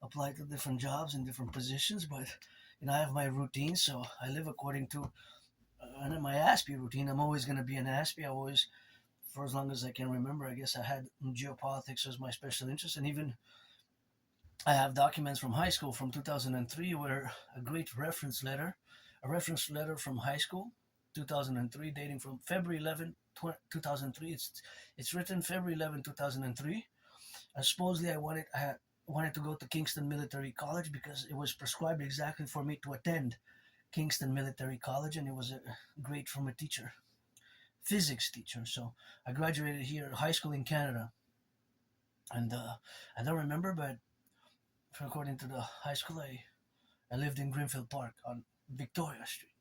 apply to different jobs and different positions, but I have my routine, so I live according to my Aspie routine. I'm always going to be an Aspie. I always, for as long as I can remember, I guess I had geopolitics as my special interest, and even I have documents from high school from 2003 where a reference letter from high school, 2003, dating from February 11, 2003. It's written February 11, 2003. Supposedly I wanted to go to Kingston Military College because it was prescribed exactly for me to attend Kingston Military College, and it was great from a teacher, physics teacher. So I graduated here at high school in Canada, and I don't remember, but according to the high school, I lived in Greenfield Park on Victoria Street.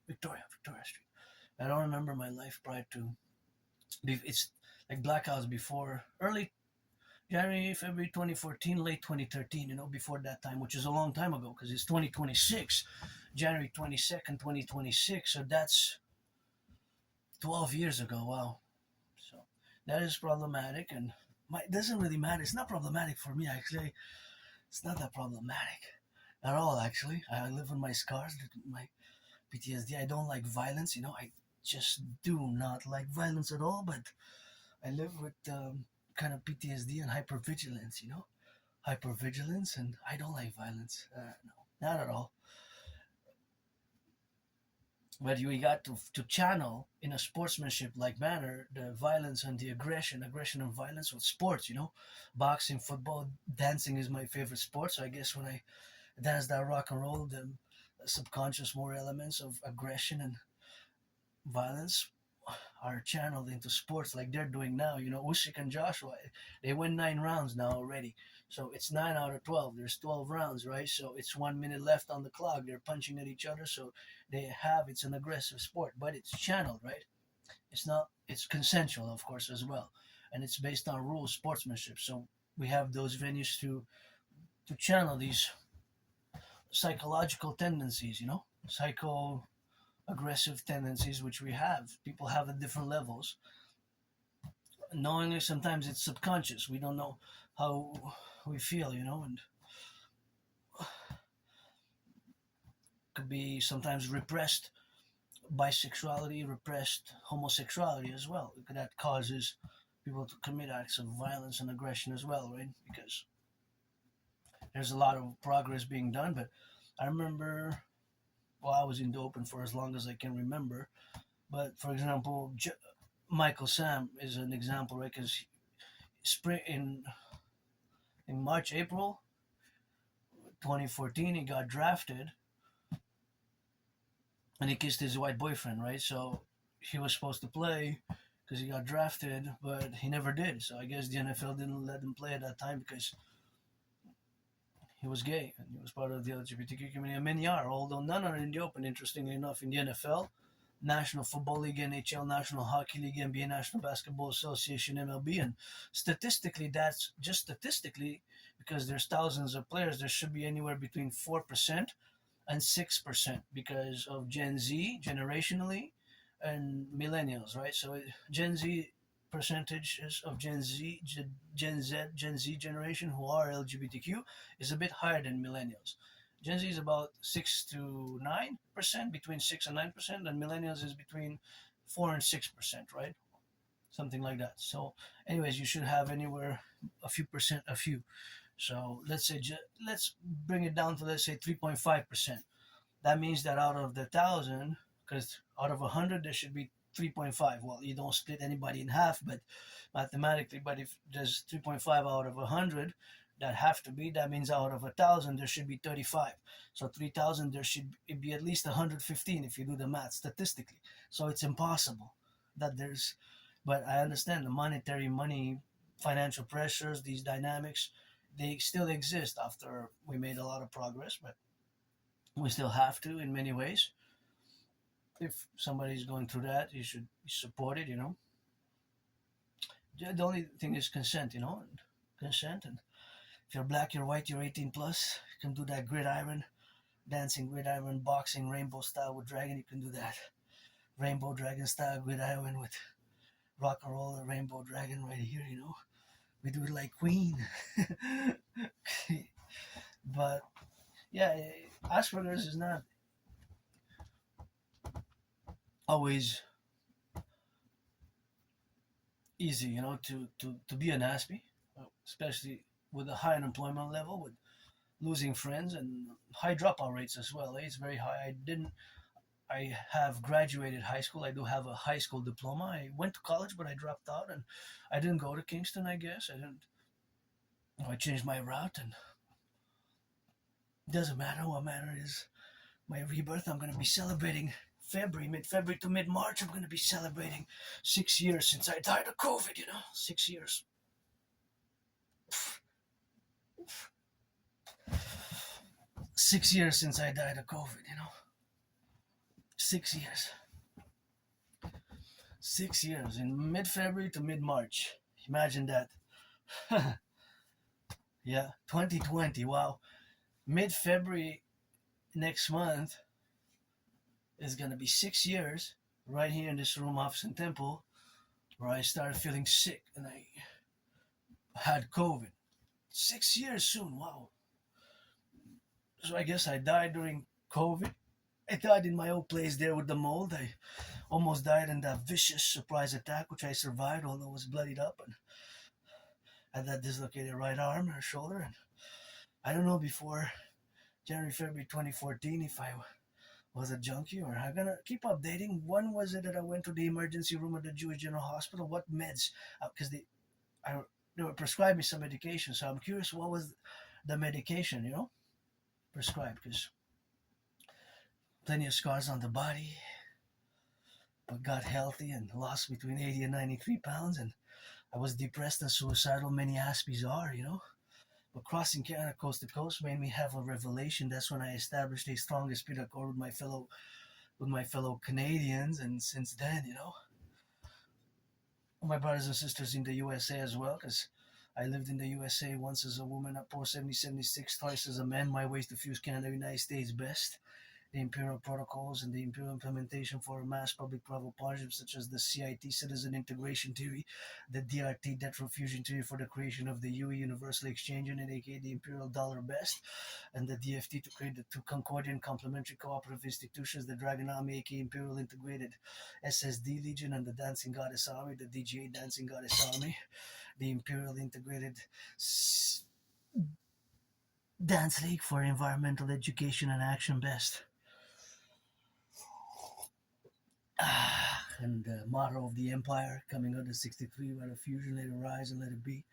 I don't remember my life prior to. It's like blackouts before early January, February 2014, late 2013, before that time, which is a long time ago because it's 2026, January 22nd, 2026. So that's 12 years ago. Wow. So that is problematic, and it doesn't really matter. It's not problematic for me, actually. It's not that problematic at all, actually. I live with my scars, my PTSD. I don't like violence, I just do not like violence at all, but I live with kind of PTSD and hypervigilance, hypervigilance, and I don't like violence. No, not at all. But you got to channel in a sportsmanship like manner the violence and the aggression and violence with sports, boxing, football, dancing is my favorite sport. So I guess when I dance that rock and roll, the subconscious more elements of aggression and violence are channeled into sports like they're doing now. Usyk and Joshua, they win 9 rounds now already. So it's 9 out of 12. There's 12 rounds, right? So it's 1 minute left on the clock. They're punching at each other. So it's an aggressive sport, but it's channeled, right? It's consensual, of course, as well. And it's based on rules, sportsmanship. So we have those venues to channel these psychological tendencies, psycho aggressive tendencies, which we have. People have at different levels. Knowingly, sometimes it's subconscious. We don't know how we feel, and could be sometimes repressed bisexuality, repressed homosexuality as well. That causes people to commit acts of violence and aggression as well, right? Because there's a lot of progress being done, but I remember, well, I was in the open for as long as I can remember. But for example, Michael Sam is an example, right? Because spring in March, April 2014, he got drafted, and he kissed his white boyfriend, right? So he was supposed to play because he got drafted, but he never did. So I guess the NFL didn't let him play at that time because he was gay and he was part of the LGBTQ community. And many are, although none are in the open, interestingly enough, in the NFL, National Football League, NHL, National Hockey League, NBA, National Basketball Association, MLB. And statistically, that's just statistically, because there's thousands of players, there should be anywhere between 4% and 6% because of Gen Z, generationally, and millennials, right? So Gen Z percentages of Gen Z generation who are LGBTQ is a bit higher than millennials. Gen Z is about 6 to 9%, between 6 and 9%, and millennials is between 4 and 6%, right? Something like that. So, anyways, you should have anywhere a few percent, a few. So let's say let's bring it down to, let's say, 3.5%. That means that out of the thousand, because out of 100 there should be 3.5. Well, you don't split anybody in half, but mathematically, but if there's 3.5 out of 100, that have to be, that means out of 1,000 there should be 35. So 3,000 there should be at least 115 if you do the math statistically. So it's impossible that there's, but I understand the money, financial pressures, these dynamics, they still exist after we made a lot of progress, but we still have to in many ways. If somebody's going through that, you should support it. The only thing is consent. And consent. And if you're black, you're white, you're 18 plus, you can do that gridiron dancing, gridiron boxing, rainbow style with dragon. You can do that rainbow dragon style gridiron with Rock&Roll and rainbow dragon right here. We do it like Queen. But yeah, Asperger's is not always easy, to be an Aspie, especially with a high unemployment level, with losing friends and high dropout rates as well. It's very high. I have graduated high school. I do have a high school diploma. I went to college, but I dropped out, and I didn't go to Kingston. I guess I didn't. I changed my route, and it doesn't matter. What matters is my rebirth. I'm going to be celebrating mid-February to mid-March. I'm going to be celebrating 6 years since I died of COVID. 6 years. 6 years since I died of COVID. 6 years. 6 years in mid-February to mid-March. Imagine that. Yeah, 2020. Wow. Mid-February next month is going to be 6 years right here in this room off St. Temple, where I started feeling sick and I had COVID. 6 years soon. Wow. So I guess I died during COVID. I died in my old place there with the mold. I almost died in that vicious surprise attack, which I survived, although I was bloodied up and had that dislocated right arm or shoulder. And I don't know, before January, February 2014, if I was a junkie, or I'm gonna keep updating. When was it that I went to the emergency room at the Jewish General Hospital? What meds? Because they were prescribing me some medication, so I'm curious what was the medication, prescribed, because plenty of scars on the body, but got healthy and lost between 80 and 93 pounds, and I was depressed and suicidal. Many Aspies are. But crossing Canada coast to coast made me have a revelation. That's when I established a strong esprit de corps with my fellow Canadians, and since then, my brothers and sisters in the USA as well, because I lived in the USA once as a woman at post 7076, twice as a man. My ways to fuse Canada, United States best. The Imperial protocols and the Imperial implementation for mass public private partnerships, such as the CIT citizen integration theory, the DRT debt fusion theory for the creation of the UE Universal Exchange Unit, aka the Imperial Dollar Best, and the DFT to create the two Concordian complementary cooperative institutions, the Dragon Army, aka Imperial Integrated SSD Legion, and the Dancing Goddess Army, the DGA Dancing Goddess Army, the Imperial Integrated Dance League for Environmental Education and Action Best. And the motto of the empire coming out of 63, let it fusion, let it rise, and let it be,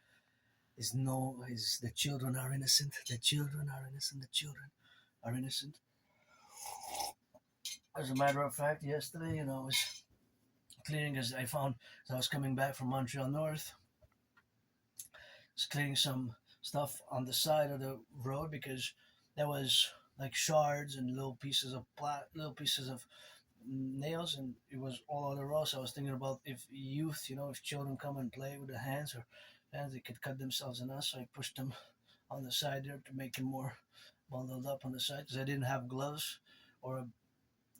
is the children are innocent. The children are innocent. The children are innocent. As a matter of fact, yesterday, I was cleaning, as I found, as I was coming back from Montreal North, I was cleaning some stuff on the side of the road, because there was like shards and little pieces of nails, and it was all over the road. So I was thinking about if if children come and play with the hands, they could cut themselves in us. So I pushed them on the side there to make them more bundled up on the side, because I didn't have gloves or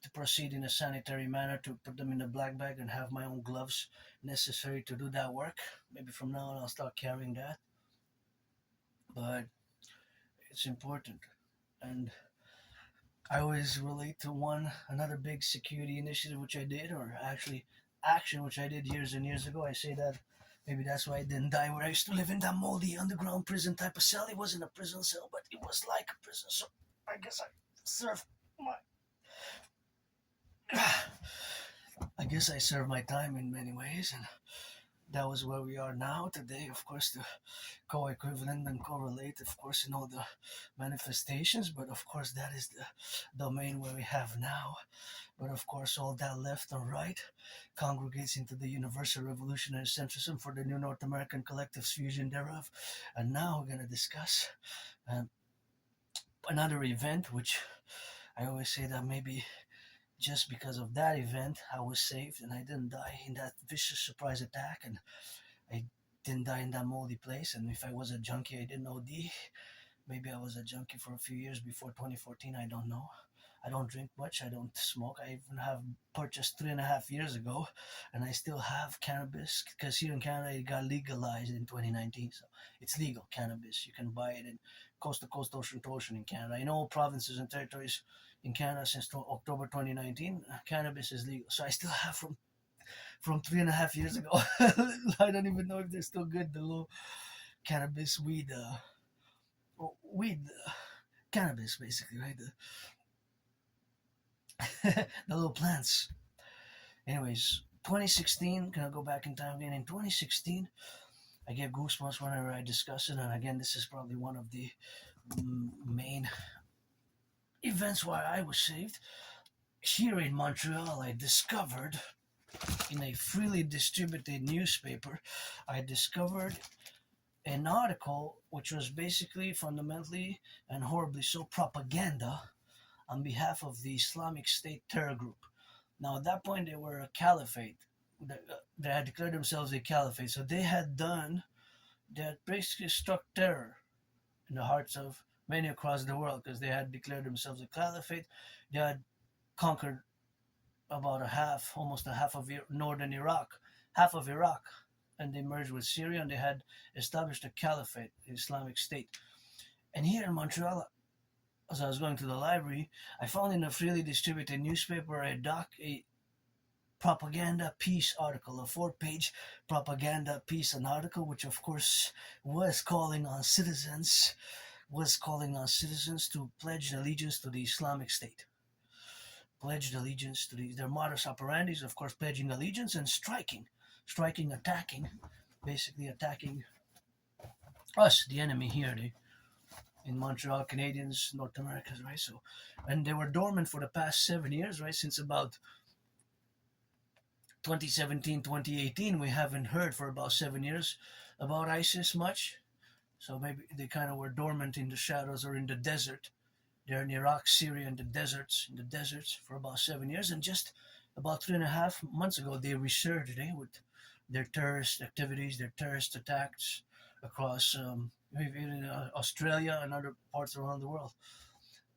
to proceed in a sanitary manner, to put them in a black bag and have my own gloves necessary to do that work. Maybe from now on I'll start carrying that. But it's important. And I always relate to another big security initiative which I did, or actually action which I did years and years ago. I say that maybe that's why I didn't die. Where I used to live in that moldy underground prison type of cell. It wasn't a prison cell, but it was like a prison. So I guess I served my. I guess I served my time in many ways, and that was where we are now today. Of course, the co-equivalent and correlate, of course, in all the manifestations, but of course that is the domain where we have now. But of course, all that left and right congregates into the universal revolutionary centrism for the new North American collective's fusion thereof. And now we're going to discuss another event, which I always say that maybe just because of that event, I was saved and I didn't die in that vicious surprise attack, and I didn't die in that moldy place. And if I was a junkie, I didn't OD. Maybe I was a junkie for a few years before 2014. I don't know. I don't drink much. I don't smoke. I even have purchased 3.5 years ago, and I still have cannabis because here in Canada it got legalized in 2019. So it's legal cannabis. You can buy it in coast to coast, ocean to ocean in Canada. In all provinces and territories in Canada since October 2019, cannabis is legal. So I still have from 3.5 years ago. I don't even know if they're still good. The little cannabis weed, cannabis basically, right? The little plants. Anyways, 2016, gonna go back in time again. In 2016, I get goosebumps whenever I discuss it, and again, this is probably one of the main events why I was saved. Here in Montreal, I discovered in a freely distributed newspaper, I discovered an article which was basically fundamentally and horribly so propaganda on behalf of the Islamic State terror group. Now, at that point, they were a caliphate. They had declared themselves a caliphate. So they had basically struck terror in the hearts of many across the world because they had declared themselves a caliphate. They had conquered about almost a half of northern Iraq, half of Iraq, and they merged with Syria, and they had established a caliphate, the Islamic State. And here in Montreal, as I was going to the library, I found in a freely distributed newspaper a propaganda piece article, a 4-page propaganda piece, an article which of course was calling on citizens to pledge allegiance to the Islamic State. Pledged allegiance to their modus operandi is, of course, pledging allegiance and striking, attacking, basically attacking us, the enemy here, in Montreal, Canadians, North Americans, right? So, and they were dormant for the past 7 years, right? Since about 2017, 2018, we haven't heard for about 7 years about ISIS much. So maybe they kind of were dormant in the shadows or in the desert. They're in Iraq, Syria, and the deserts for about 7 years. And just about 3.5 months ago, they resurged with their terrorist activities, their terrorist attacks across maybe in Australia and other parts around the world.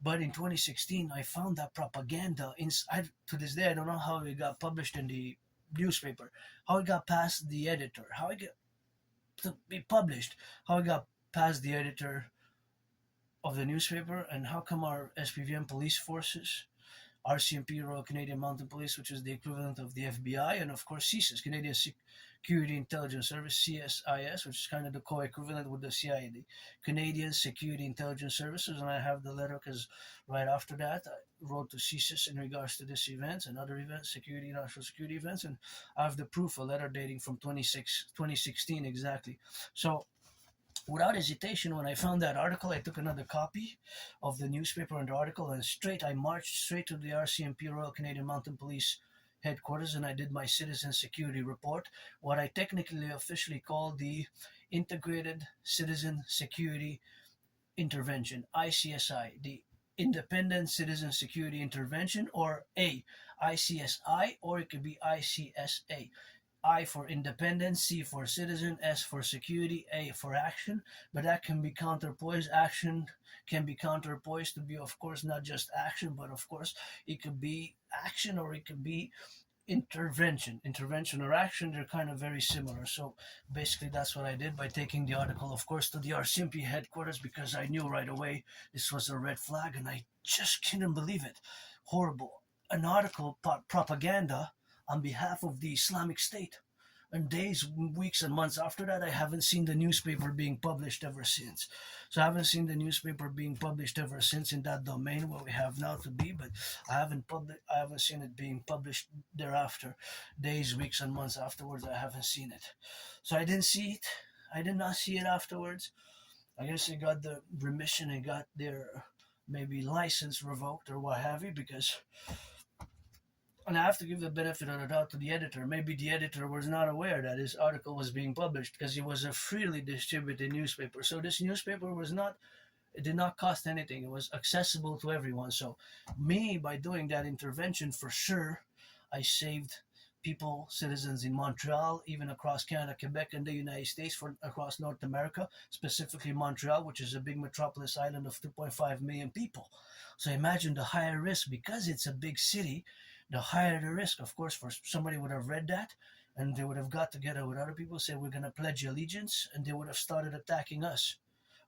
But in 2016, I found that propaganda. To this day, I don't know how it got published in the newspaper, how it got past the editor, how it got to be published, how it got past the editor of the newspaper, and how come our SPVM police forces, RCMP, Royal Canadian Mounted Police, which is the equivalent of the FBI, and of course CSIS, Canadian Security Intelligence Service, CSIS, which is kind of the co-equivalent with the CIA, the Canadian Security Intelligence Services. And I have the letter because right after that I wrote to CSIS in regards to this event and other events, national security events, and I have the proof, a letter dating from 2016 exactly. So without hesitation, when I found that article, I took another copy of the newspaper and the article, and I marched straight to the RCMP, Royal Canadian Mounted Police headquarters, and I did my citizen security report, what I technically officially call the Integrated Citizen Security Intervention, ICSI, the Independent Citizen Security Intervention, or ICSI, or it could be ICSA. I for independence, C for citizen, S for security, A for action. But that can be counterpoised. Action can be counterpoised to be, of course, not just action, but of course, it could be action or it could be intervention or action. They're kind of very similar. So basically that's what I did by taking the article, of course, to the RCMP headquarters, because I knew right away this was a red flag, and I just couldn't believe it. Horrible. An article propaganda on behalf of the Islamic State. And days, weeks, and months after that, I haven't seen the newspaper being published ever since. So I haven't seen the newspaper being published ever since in that domain where we have now to be. But I haven't seen it being published thereafter. Days, weeks, and months afterwards, I haven't seen it. So I didn't see it. I did not see it afterwards. I guess they got the remission and got their maybe license revoked or what have you, because, and I have to give the benefit of the doubt to the editor. Maybe the editor was not aware that his article was being published, because it was a freely distributed newspaper. So this newspaper was not, it did not cost anything. It was accessible to everyone. So me, by doing that intervention, for sure, I saved people, citizens in Montreal, even across Canada, Quebec, and the United States, for across North America, specifically Montreal, which is a big metropolis island of 2.5 million people. So imagine the higher risk, because it's a big city, the higher the risk. Of course, for somebody would have read that, and they would have got together with other people, say, we're going to pledge allegiance, and they would have started attacking us,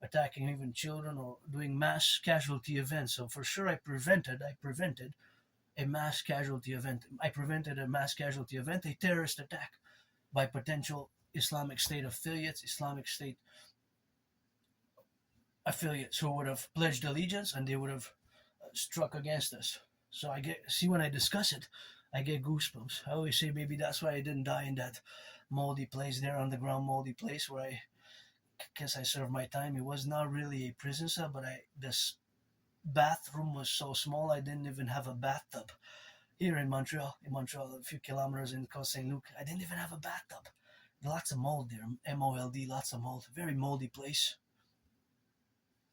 attacking even children, or doing mass casualty events. So for sure, I prevented a mass casualty event. I prevented a mass casualty event, a terrorist attack by potential Islamic State affiliates, Islamic State affiliates who would have pledged allegiance, and they would have struck against us. So I get, see, when I discuss it, I get goosebumps. I always say maybe that's why I didn't die in that moldy place there, underground moldy place where I guess I served my time. It was not really a prison cell, but this bathroom was so small I didn't even have a bathtub. Here in Montreal, a few kilometers in Côte Saint Luc, I didn't even have a bathtub. Lots of mold there, MOLD, lots of mold. Very moldy place.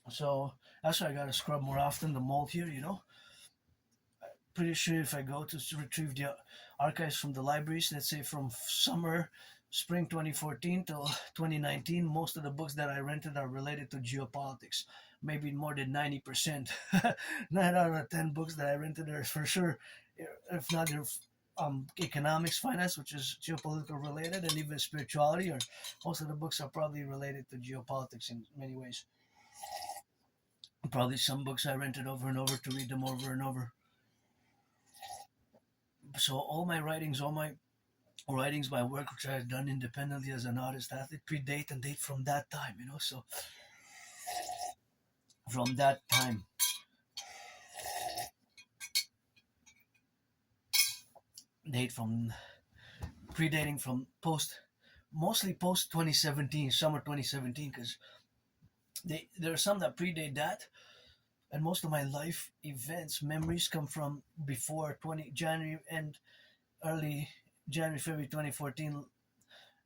So that's why I gotta scrub more often, the mold here, you know. Pretty sure if I go to retrieve the archives from the libraries, let's say from spring 2014 till 2019, most of the books that I rented are related to geopolitics. Maybe more than 90%. 9 out of 10 books that I rented are for sure, if not, they're economics, finance, which is geopolitical related, and even spirituality, or most of the books are probably related to geopolitics in many ways. Probably some books I rented over and over to read them over and over. So all my writings, my work, which I've done independently as an artist athlete, predate and date from that time, you know. So from that time, date from predating from mostly post 2017, summer 2017, because there are some that predate that, and most of my life events, memories come from before 20 January and early January, February 2014,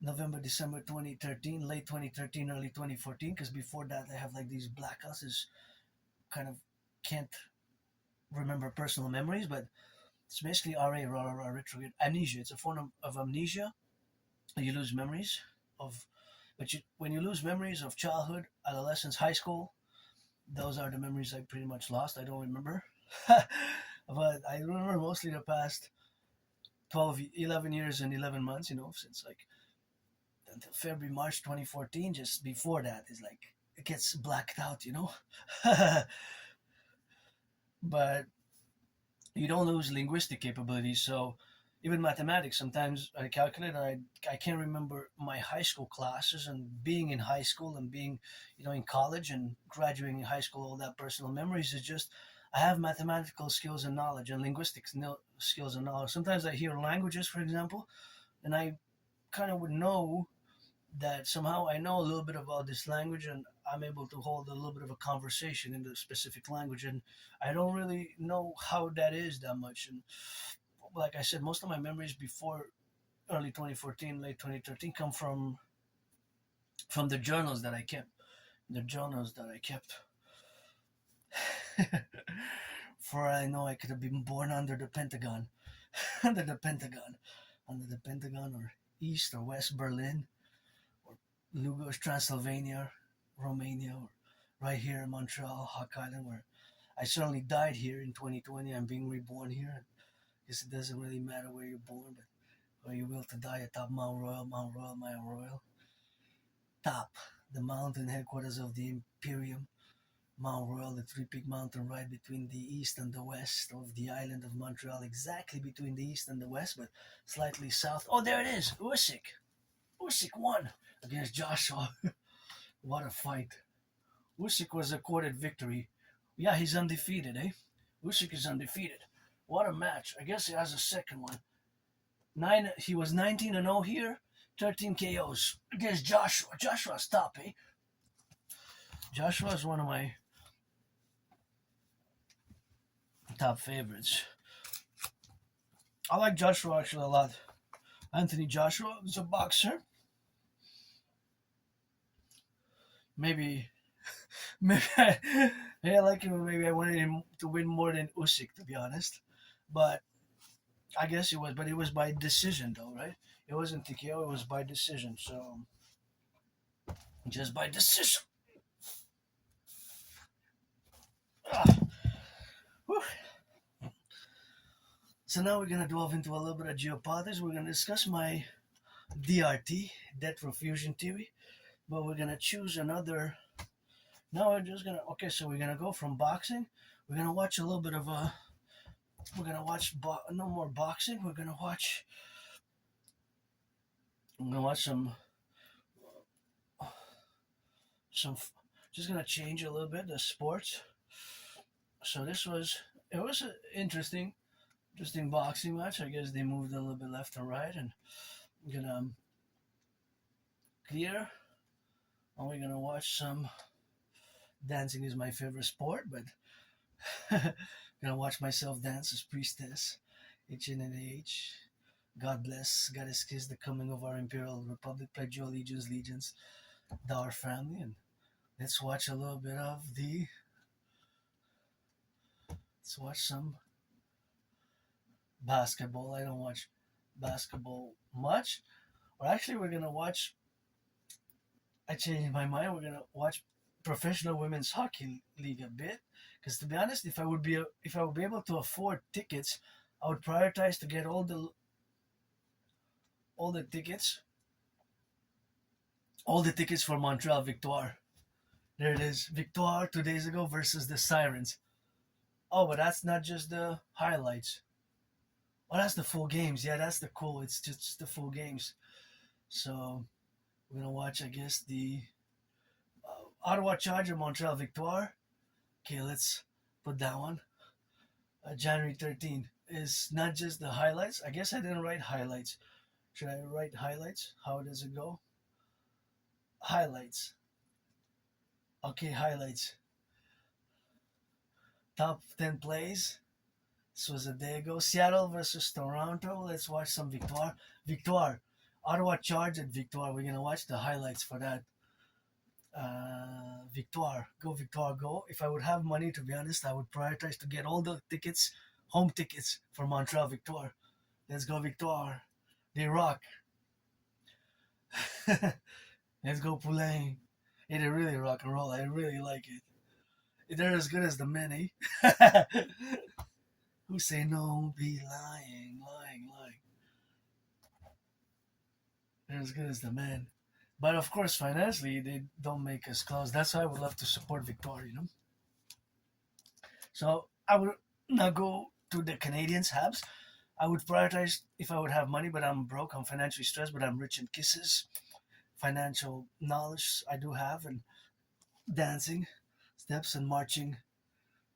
November, December 2013, late 2013, early 2014, because before that I have like these blackouts, is kind of can't remember personal memories, but it's basically retrograde amnesia. It's a form of amnesia. You lose memories of, when you lose memories of childhood, adolescence, high school, those are the memories I pretty much lost. I don't remember. But I remember mostly the past 11 years and 11 months, you know, since like until February, March 2014. Just before that is like, it gets blacked out, you know. But you don't lose linguistic capabilities. So even mathematics, sometimes I calculate, I can't remember my high school classes, and being in high school and being, you know, in college and graduating in high school, all that personal memories is just, I have mathematical skills and knowledge, and linguistics skills and knowledge. Sometimes I hear languages, for example, and I kind of would know that somehow I know a little bit about this language, and I'm able to hold a little bit of a conversation in the specific language, and I don't really know how that is that much. And like I said, most of my memories before early 2014, late 2013 come from the journals that I kept. The journals that I kept. For I know, I could have been born under the Pentagon, under the Pentagon, or East or West Berlin, or Lugos, Transylvania, Romania, or right here in Montreal, Hawk Island, where I certainly died here in 2020. I'm being reborn here. I guess it doesn't really matter where you're born, but where you will to die atop Mount Royal, Mount Royal, Mount Royal. Top, the mountain headquarters of the Imperium, Mount Royal, the three-peak mountain right between the east and the west of the island of Montreal, exactly between the east and the west, but slightly south. Oh, there it is, Usyk. Usyk won against Joshua. What a fight. Usyk was accorded victory. Yeah, he's undefeated, eh? Usyk is undefeated. What a match. I guess he has a second one. He was 19-0 here, 13 KOs against Joshua. Joshua's top, eh? Joshua is one of my top favorites. I like Joshua actually a lot. Anthony Joshua is a boxer. Maybe I like him. Maybe I wanted him to win more than Usyk, to be honest. But I guess it was. But it was by decision, though, right? It wasn't TKO. It was by decision. So just by decision. Ah, so now we're gonna delve into a little bit of geopolitics. We're gonna discuss my DRT, debt refusion theory, but we're gonna choose another. Now we're just gonna so we're gonna go from boxing. We're gonna watch a little bit of a. We're gonna watch no more boxing. We're gonna watch. I'm gonna watch some. Just gonna change a little bit the sports. So it was an interesting boxing match. I guess they moved a little bit left and right, and I'm gonna clear. And we're gonna watch some. Dancing is my favorite sport, but gonna watch myself dance as priestess, H. God bless, Goddess kiss the coming of our Imperial Republic, pledge your allegiance, our family, and let's watch a little bit of let's watch some basketball. I don't watch basketball much. Or actually we're gonna watch I changed my mind, we're gonna watch professional women's hockey league a bit, because to be honest, if I would be able to afford tickets, I would prioritize to get all the tickets for Montreal Victoire. There it is, Victoire 2 days ago versus the Sirens. Oh, but that's not just the highlights. Oh, that's the full games. Yeah, that's the cool. It's just the full games. So we're gonna watch, I guess, the Ottawa Charger, Montreal Victoire. Okay, let's put that one. January 13th is not just the highlights. I guess I didn't write highlights. Should I write highlights? How does it go? Highlights. Okay, highlights. Top 10 plays. This was a day ago. Seattle versus Toronto. Let's watch some Victoire. Victoire. Ottawa Charge at Victoire. We're going to watch the highlights for that. Victoire. Go Victoire, go. If I would have money, to be honest, I would prioritize to get all the tickets, home tickets for Montreal Victoire. Let's go Victoire. They rock. Let's go Poulain. Hey, they really rock and roll. I really like it. They're as good as the men, eh? Who say no, be lying. They're as good as the men. But of course, financially, they don't make us close. That's why I would love to support Victoria, you know? So I would not go to the Canadians' Habs. I would prioritize if I would have money, but I'm broke. I'm financially stressed, but I'm rich in kisses. Financial knowledge I do have, and dancing, steps, and marching,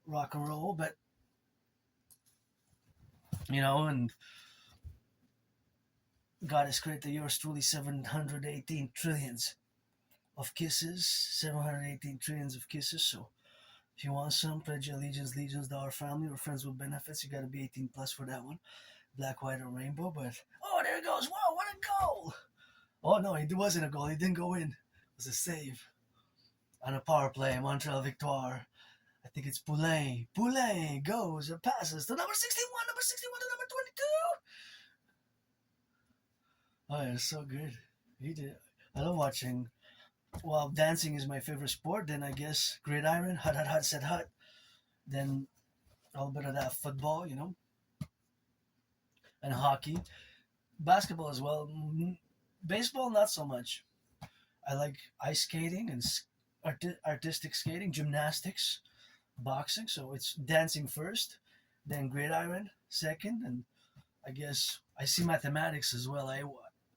rock and roll. But, you know, and God has created yours truly 718 trillions of kisses, 718 trillions of kisses. So if you want some, pledge your allegiance to our family or friends with benefits. You got to be 18 plus for that one. Black, white, or rainbow. But, oh, there it goes. Wow, what a goal. Oh, no, it wasn't a goal. It didn't go in. It was a save. On a power play, Montreal Victoire. I think it's Poulain. Poulain goes and passes to number 61 to number 22. Oh, it's so good. He did. I love watching. Well, dancing is my favorite sport. Then I guess gridiron, hot, hot, hot, set hot. Then a little bit of that football, and hockey, basketball as well. Baseball, not so much. I like ice skating and artistic skating, gymnastics, boxing. So it's dancing first, then gridiron second, and I guess I see mathematics as well.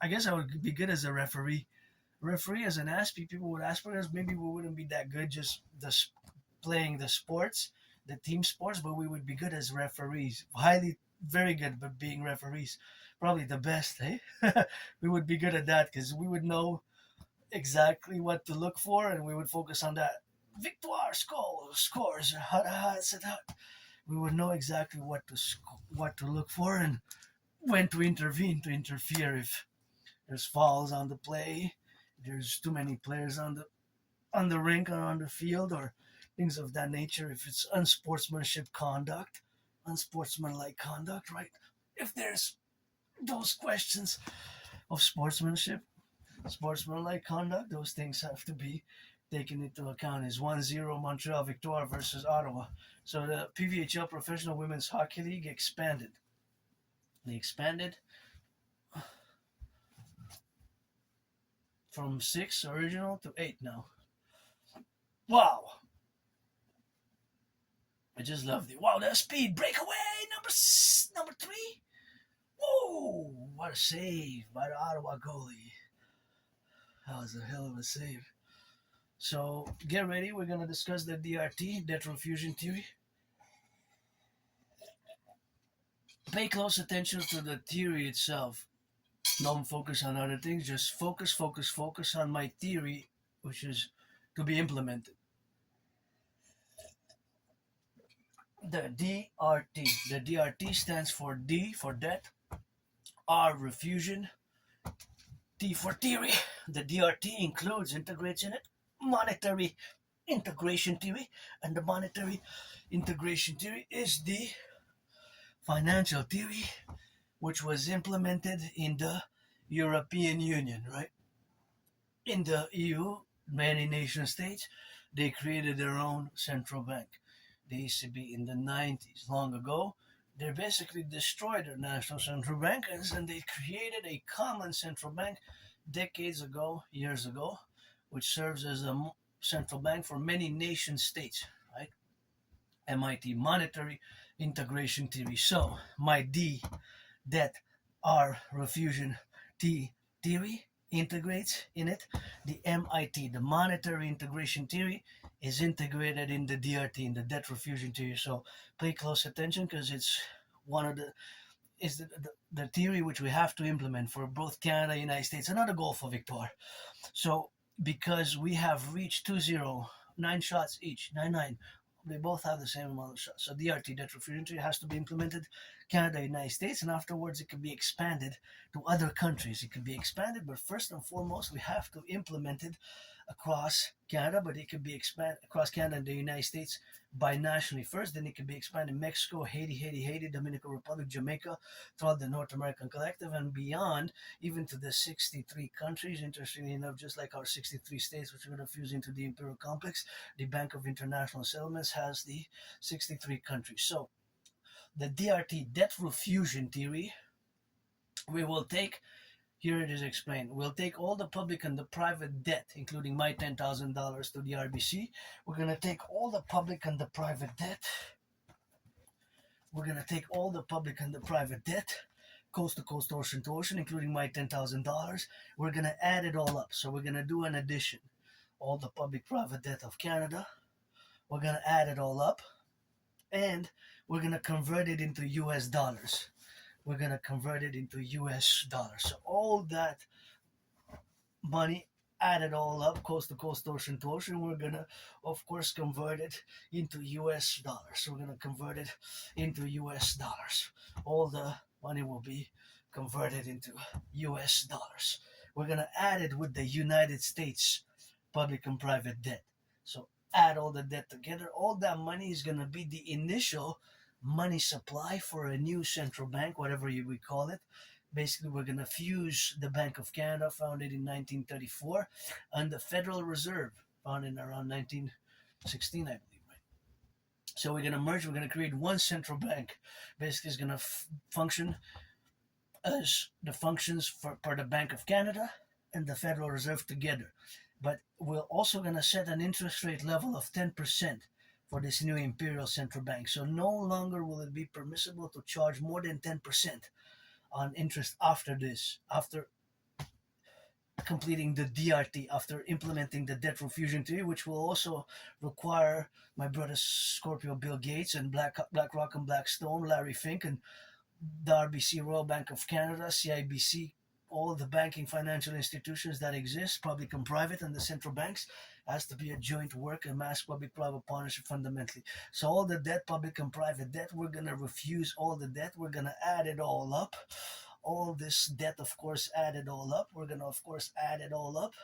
I guess I would be good as a referee. Referee as an Aspie, people would ask for us. Maybe we wouldn't be that good just playing the sports, the team sports, but we would be good as referees. Highly, very good, but being referees, probably the best. Eh? We would be good at that because we would know exactly what to look for, and we would focus on that. Victoire scores. We would know exactly what to look for and when to intervene to interfere if there's fouls on the play, there's too many players on the rink or on the field or things of that nature. If it's unsportsmanlike conduct, right? If there's those questions of sportsmanlike conduct, those things have to be taken into account. Is 1-0 Montreal Victoire versus Ottawa. So the PVHL Professional Women's Hockey League expanded. They expanded from 6 original to 8 now. Wow. I just love the speed breakaway number 3. Whoa! What a save by the Ottawa goalie. That was a hell of a save. So get ready. We're gonna discuss the DRT, debt refusion theory. Pay close attention to the theory itself. Don't focus on other things. Just focus on my theory, which is to be implemented. The DRT. The DRT stands for D for debt, R refusion, T for theory. The DRT integrates in it monetary integration theory, and the monetary integration theory is the financial theory which was implemented in the European Union, right? In the EU, many nation states, they created their own central bank. They used to be in the 90s, long ago. They basically destroyed their national central bank and they created a common central bank decades ago, years ago, which serves as a central bank for many nation states, right? MIT, monetary integration theory. So, my D, debt, R, refusion, T, theory integrates in it. The MIT, the monetary integration theory, is integrated in the DRT, in the debt refusion theory. So pay close attention because it's one of the is the theory which we have to implement for both Canada and United States. Another goal for Victor. So because we have reached 2-0, 9 shots each, 9-9. They both have the same amount of shots. So DRT, debt refusion theory, has to be implemented Canada, United States, and afterwards it can be expanded to other countries. It can be expanded, but first and foremost, we have to implement it across Canada, but it could be expanded across Canada and the United States binationally first. Then it could be expanded Mexico, Haiti, Dominican Republic, Jamaica, throughout the North American Collective and beyond, even to the 63 countries. Interestingly enough, just like our 63 states, which are going to fuse into the Imperial complex, the Bank of International Settlements has the 63 countries. So the DRT, debt refusion theory, we will take, here it is explained, we'll take all the public and the private debt, including my $10,000 to the RBC. We're going to take all the public and the private debt. We're going to take all the public and the private debt, coast to coast, ocean to ocean, including my $10,000. We're going to add it all up. So we're going to do an addition. All the public private debt of Canada. We're going to add it all up. And we're going to convert it into US dollars. We're going to convert it into US dollars. So all that money, add it all up, coast to coast, ocean to ocean, we're going to, of course, convert it into US dollars. So we're going to convert it into US dollars. All the money will be converted into US dollars. We're going to add it with the United States public and private debt. So add all the debt together. All that money is going to be the initial money supply for a new central bank, whatever we call it. Basically, we're going to fuse the Bank of Canada, founded in 1934, and the Federal Reserve, founded around 1916, I believe. Right. So we're going to merge. We're going to create one central bank. Basically, it's going to function as the functions for the Bank of Canada and the Federal Reserve together. But we're also going to set an interest rate level of 10% for this new imperial central bank. So no longer will it be permissible to charge more than 10% on interest after this, after completing the DRT, after implementing the debt refusion theory, which will also require my brother Scorpio Bill Gates and BlackRock and Blackstone, Larry Fink, and the RBC, Royal Bank of Canada, CIBC, all the banking financial institutions that exist, public and private, and the central banks, has to be a joint work and mass public-private partnership fundamentally. So all the debt, public and private debt, we're going to refuse all the debt. We're going to add it all up. All this debt, of course, add it all up. We're going to, of course, add it all up,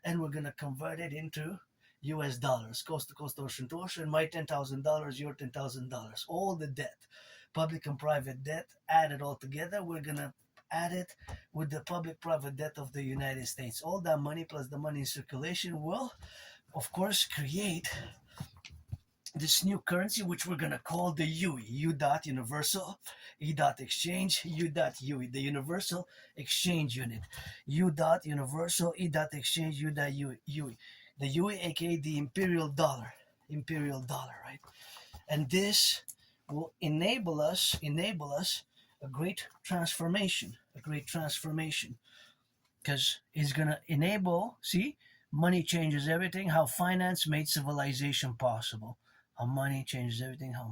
and we're going to convert it into US dollars, coast to coast, ocean to ocean. My $10,000, your $10,000. All the debt, public and private debt, add it all together. We're going to add it with the public private debt of the United States. All that money plus the money in circulation will, of course, create this new currency, which we're going to call the UE, U dot universal, E dot exchange, U dot UE, the universal exchange unit. U dot universal, E dot exchange, U dot UE. The UE, aka the imperial dollar, right? And this will enable us a great transformation, because it's going to enable, see, money changes everything, how finance made civilization possible. How money changes everything, how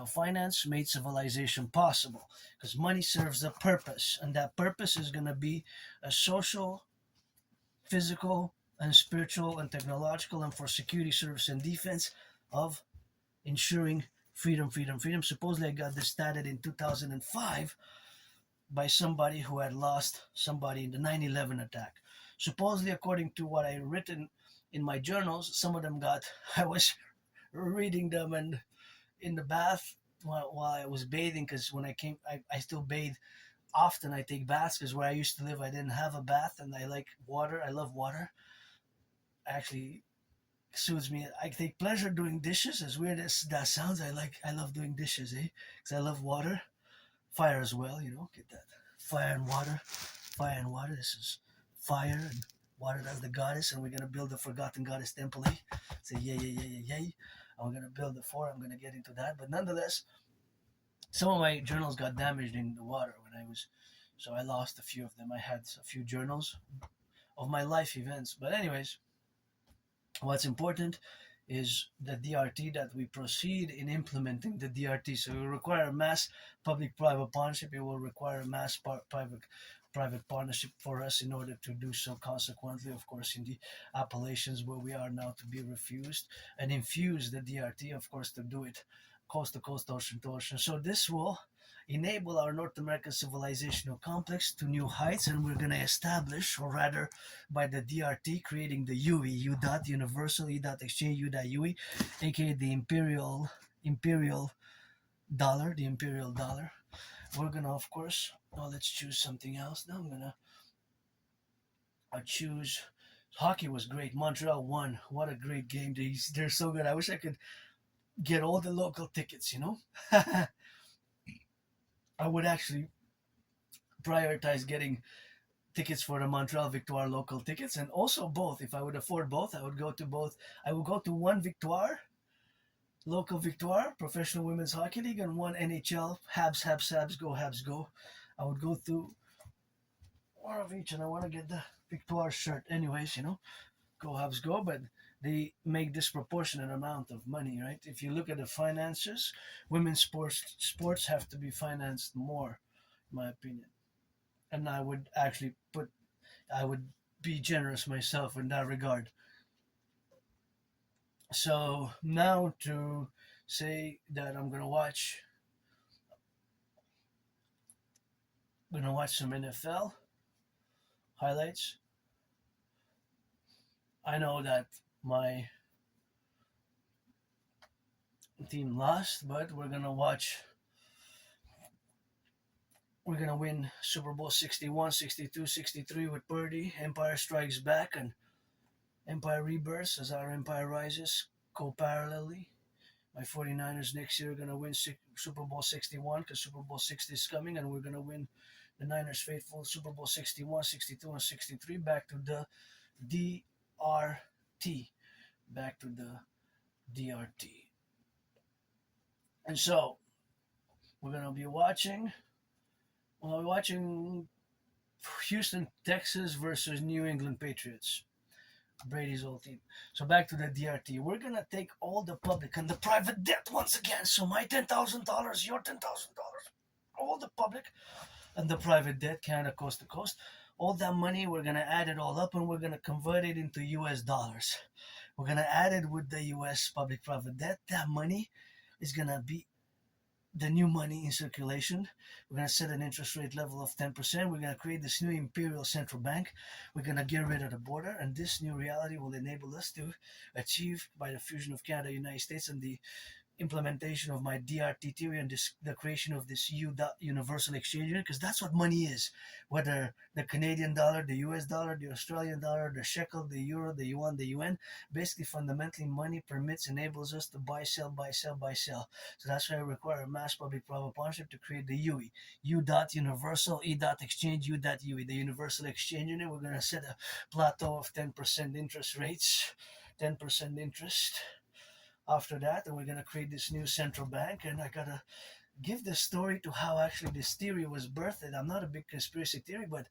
finance made civilization possible. Because money serves a purpose, and that purpose is going to be a social, physical, and spiritual, and technological, and for security, service, and defense of ensuring freedom. Supposedly, I got this started in 2005 by somebody who had lost somebody in the 9/11 attack. Supposedly, according to what I written in my journals, some of them got, I was reading them and in the bath while I was bathing, because when I came, I still bathe often. I take baths because where I used to live, I didn't have a bath, and I like water. I love water. Actually, soothes me. I take pleasure doing dishes. As weird as that sounds, I love doing dishes, because I love water. Fire as well, get that. Fire and water. This is fire and water, that's the goddess, and we're gonna build the forgotten goddess temple, Say yay. And we're gonna build the fort. I'm gonna get into that. But nonetheless, some of my journals got damaged in the water when I was, so I lost a few of them. I had a few journals of my life events. But anyways, what's important is the DRT, that we proceed in implementing the DRT. So it will require a mass public-private partnership. It will require a mass private partnership for us in order to do so. Consequently, of course, in the appellations where we are now, to be refused, and infuse the DRT, of course, to do it coast to coast, ocean to ocean. So this will enable our North American civilizational complex to new heights, and we're going to establish, or rather by the DRT, creating the UE, U dot universal, E dot exchange, U dot UE, aka the imperial dollar, We're going to, of course, let's choose something else. Now I'm going to choose, hockey was great. Montreal won. What a great game. They're so good. I wish I could get all the local tickets, I would actually prioritize getting tickets for the Montreal Victoire local tickets, and also both. If I would afford both, I would go to both. I would go to one Victoire, local Victoire, Professional Women's Hockey League, and one NHL, Habs, go. I would go through one of each, and I want to get the Victoire shirt. Anyways, go Habs, go, but they make disproportionate amount of money, right? If you look at the finances, women's sports have to be financed more, in my opinion. And I would be generous myself in that regard. So now to say that I'm gonna watch some NFL highlights. I know that my team lost, but we're gonna watch we're gonna win Super Bowl 61, 62, 63 with Purdy. Empire strikes back and Empire rebirths as our empire rises co-parallelly. My 49ers next year are gonna win Super Bowl 61 because Super Bowl 60 is coming, and we're gonna win the Niners faithful Super Bowl 61, 62, and 63 back to the DRT. Back to the DRT. And so we're gonna be watching. We're watching Houston, Texas versus New England Patriots. Brady's old team. So back to the DRT. We're gonna take all the public and the private debt once again. So my $10,000, your $10,000, all the public and the private debt, Canada coast to coast. All that money, we're gonna add it all up and we're gonna convert it into US dollars. We're gonna add it with the US public private debt. That money is gonna be the new money in circulation. We're going to set an interest rate level of 10%. We're going to create this new imperial central bank. We're going to get rid of the border. And this new reality will enable us to achieve, by the fusion of Canada, United States, and the implementation of my DRT theory and the creation of this universal exchange unit, because that's what money is. Whether the Canadian dollar, the US dollar, the Australian dollar, the shekel, the euro, the yuan, the UN, basically fundamentally money permits, enables us to buy, sell, buy, sell, buy, sell. So that's why I require a mass public-private partnership to create the UE. U dot universal, E dot exchange, U dot UE, the universal exchange unit. We're going to set a plateau of 10% interest rates, 10% interest after that, and we're going to create this new central bank. And I gotta give the story to how actually this theory was birthed. I'm not a big conspiracy theory, but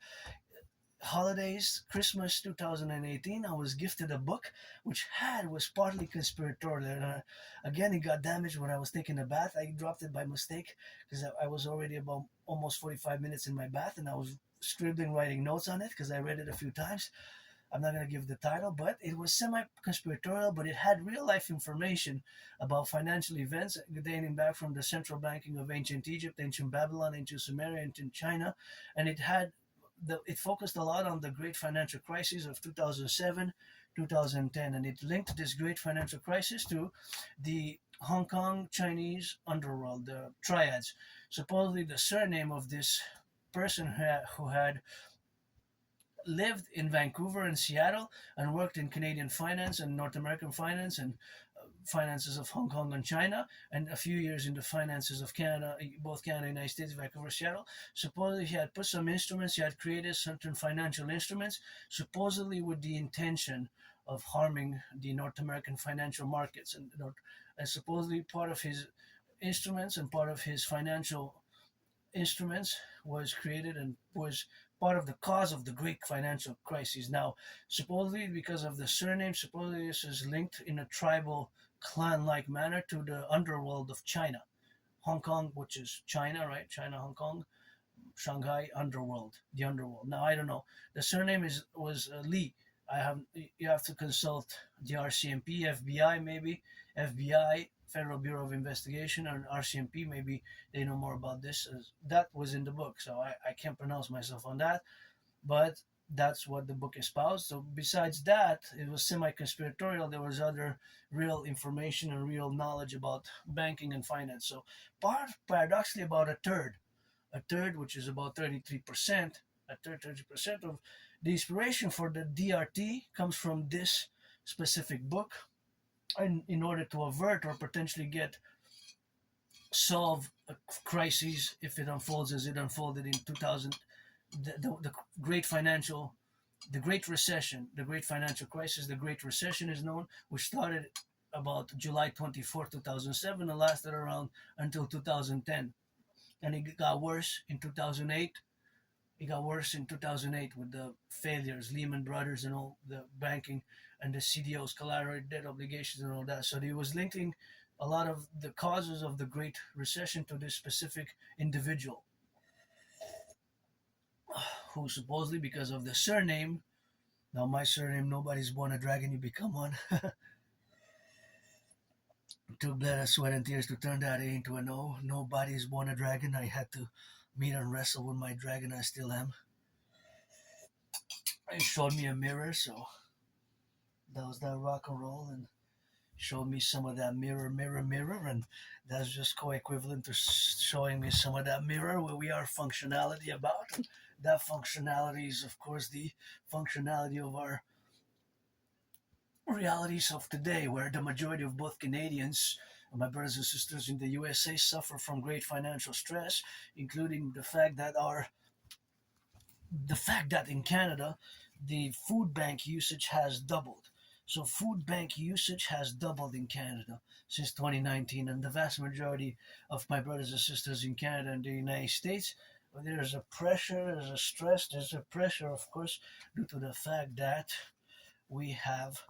holidays, Christmas 2018, I was gifted a book which was partly conspiratorial. And again, it got damaged when I was taking a bath. I dropped it by mistake because I was already about almost 45 minutes in my bath, and I was scribbling, writing notes on it because I read it a few times. I'm not going to give the title, but it was semi-conspiratorial, but it had real-life information about financial events dating back from the central banking of ancient Egypt, ancient Babylon, ancient Sumeria, ancient China, and it focused a lot on the great financial crisis of 2007, 2010, and it linked this great financial crisis to the Hong Kong Chinese underworld, the triads. Supposedly, the surname of this person who had lived in Vancouver and Seattle and worked in Canadian finance and North American finance and finances of Hong Kong and China, and a few years in the finances of Canada, both Canada and United States, Vancouver, Seattle. Supposedly he had put some instruments, he had created certain financial instruments, supposedly with the intention of harming the North American financial markets. And supposedly part of his instruments and part of his financial instruments was created and was part of the cause of the great financial crisis. Now, supposedly because of the surname, supposedly this is linked in a tribal clan-like manner to the underworld of China. Hong Kong, which is China, right? China, Hong Kong, Shanghai, underworld, the underworld. Now, I don't know. The surname was Lee. You have to consult the RCMP, FBI maybe, FBI, Federal Bureau of Investigation, and RCMP. Maybe they know more about this. That was in the book, so I can't pronounce myself on that, but that's what the book espoused. So besides that, it was semi-conspiratorial. There was other real information and real knowledge about banking and finance. So paradoxically, about a third, which is about 33%, a third, 30% of the inspiration for the DRT comes from this specific book. And in order to avert or potentially solve a crisis if it unfolds as it unfolded in 2000, the great recession, the great financial crisis, the Great Recession is known, which started about July 24, 2007 and lasted around until 2010. And it got worse in 2008. It got worse in 2008 with the failures, Lehman Brothers and all the banking and the CDOs, collateral debt obligations and all that. So he was linking a lot of the causes of the Great Recession to this specific individual who supposedly, because of the surname, now my surname, nobody's born a dragon, you become one. Took blood, sweat, and tears to turn that A into an O. Nobody's born a dragon. I had to meet and wrestle with my dragon. I still am. It showed me a mirror, so that was that rock and roll, and showed me some of that mirror, mirror, mirror, and that's just co-equivalent to showing me some of that mirror where we are functionality about. And that functionality is, of course, the functionality of our realities of today, where the majority of both Canadians and my brothers and sisters in the USA suffer from great financial stress, including the fact that in Canada, the food bank usage has doubled. So food bank usage has doubled in Canada since 2019, and the vast majority of my brothers and sisters in Canada and the United States, there's a pressure, there's a stress, there's a pressure, of course, due to the fact that we have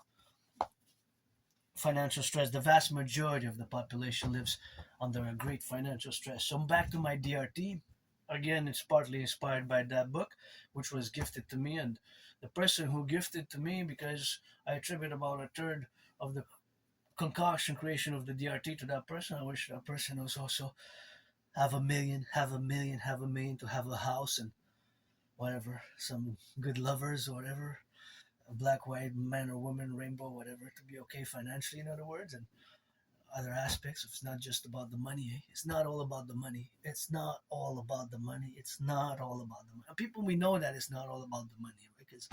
financial stress. The vast majority of the population lives under a great financial stress. So I'm back to my DRT. Again, it's partly inspired by that book, which was gifted to me, and the person who gifted to me, because I attribute about a third of the concoction creation of the DRT to that person. I wish that person was also have a million, have a million, have a million, to have a house and whatever, some good lovers or whatever, a black, white, man or woman, rainbow, whatever, to be okay financially, in other words, and other aspects. It's not just about the money. Eh? It's not all about the money. It's not all about the money. It's not all about the money. People, we know that it's not all about the money, because,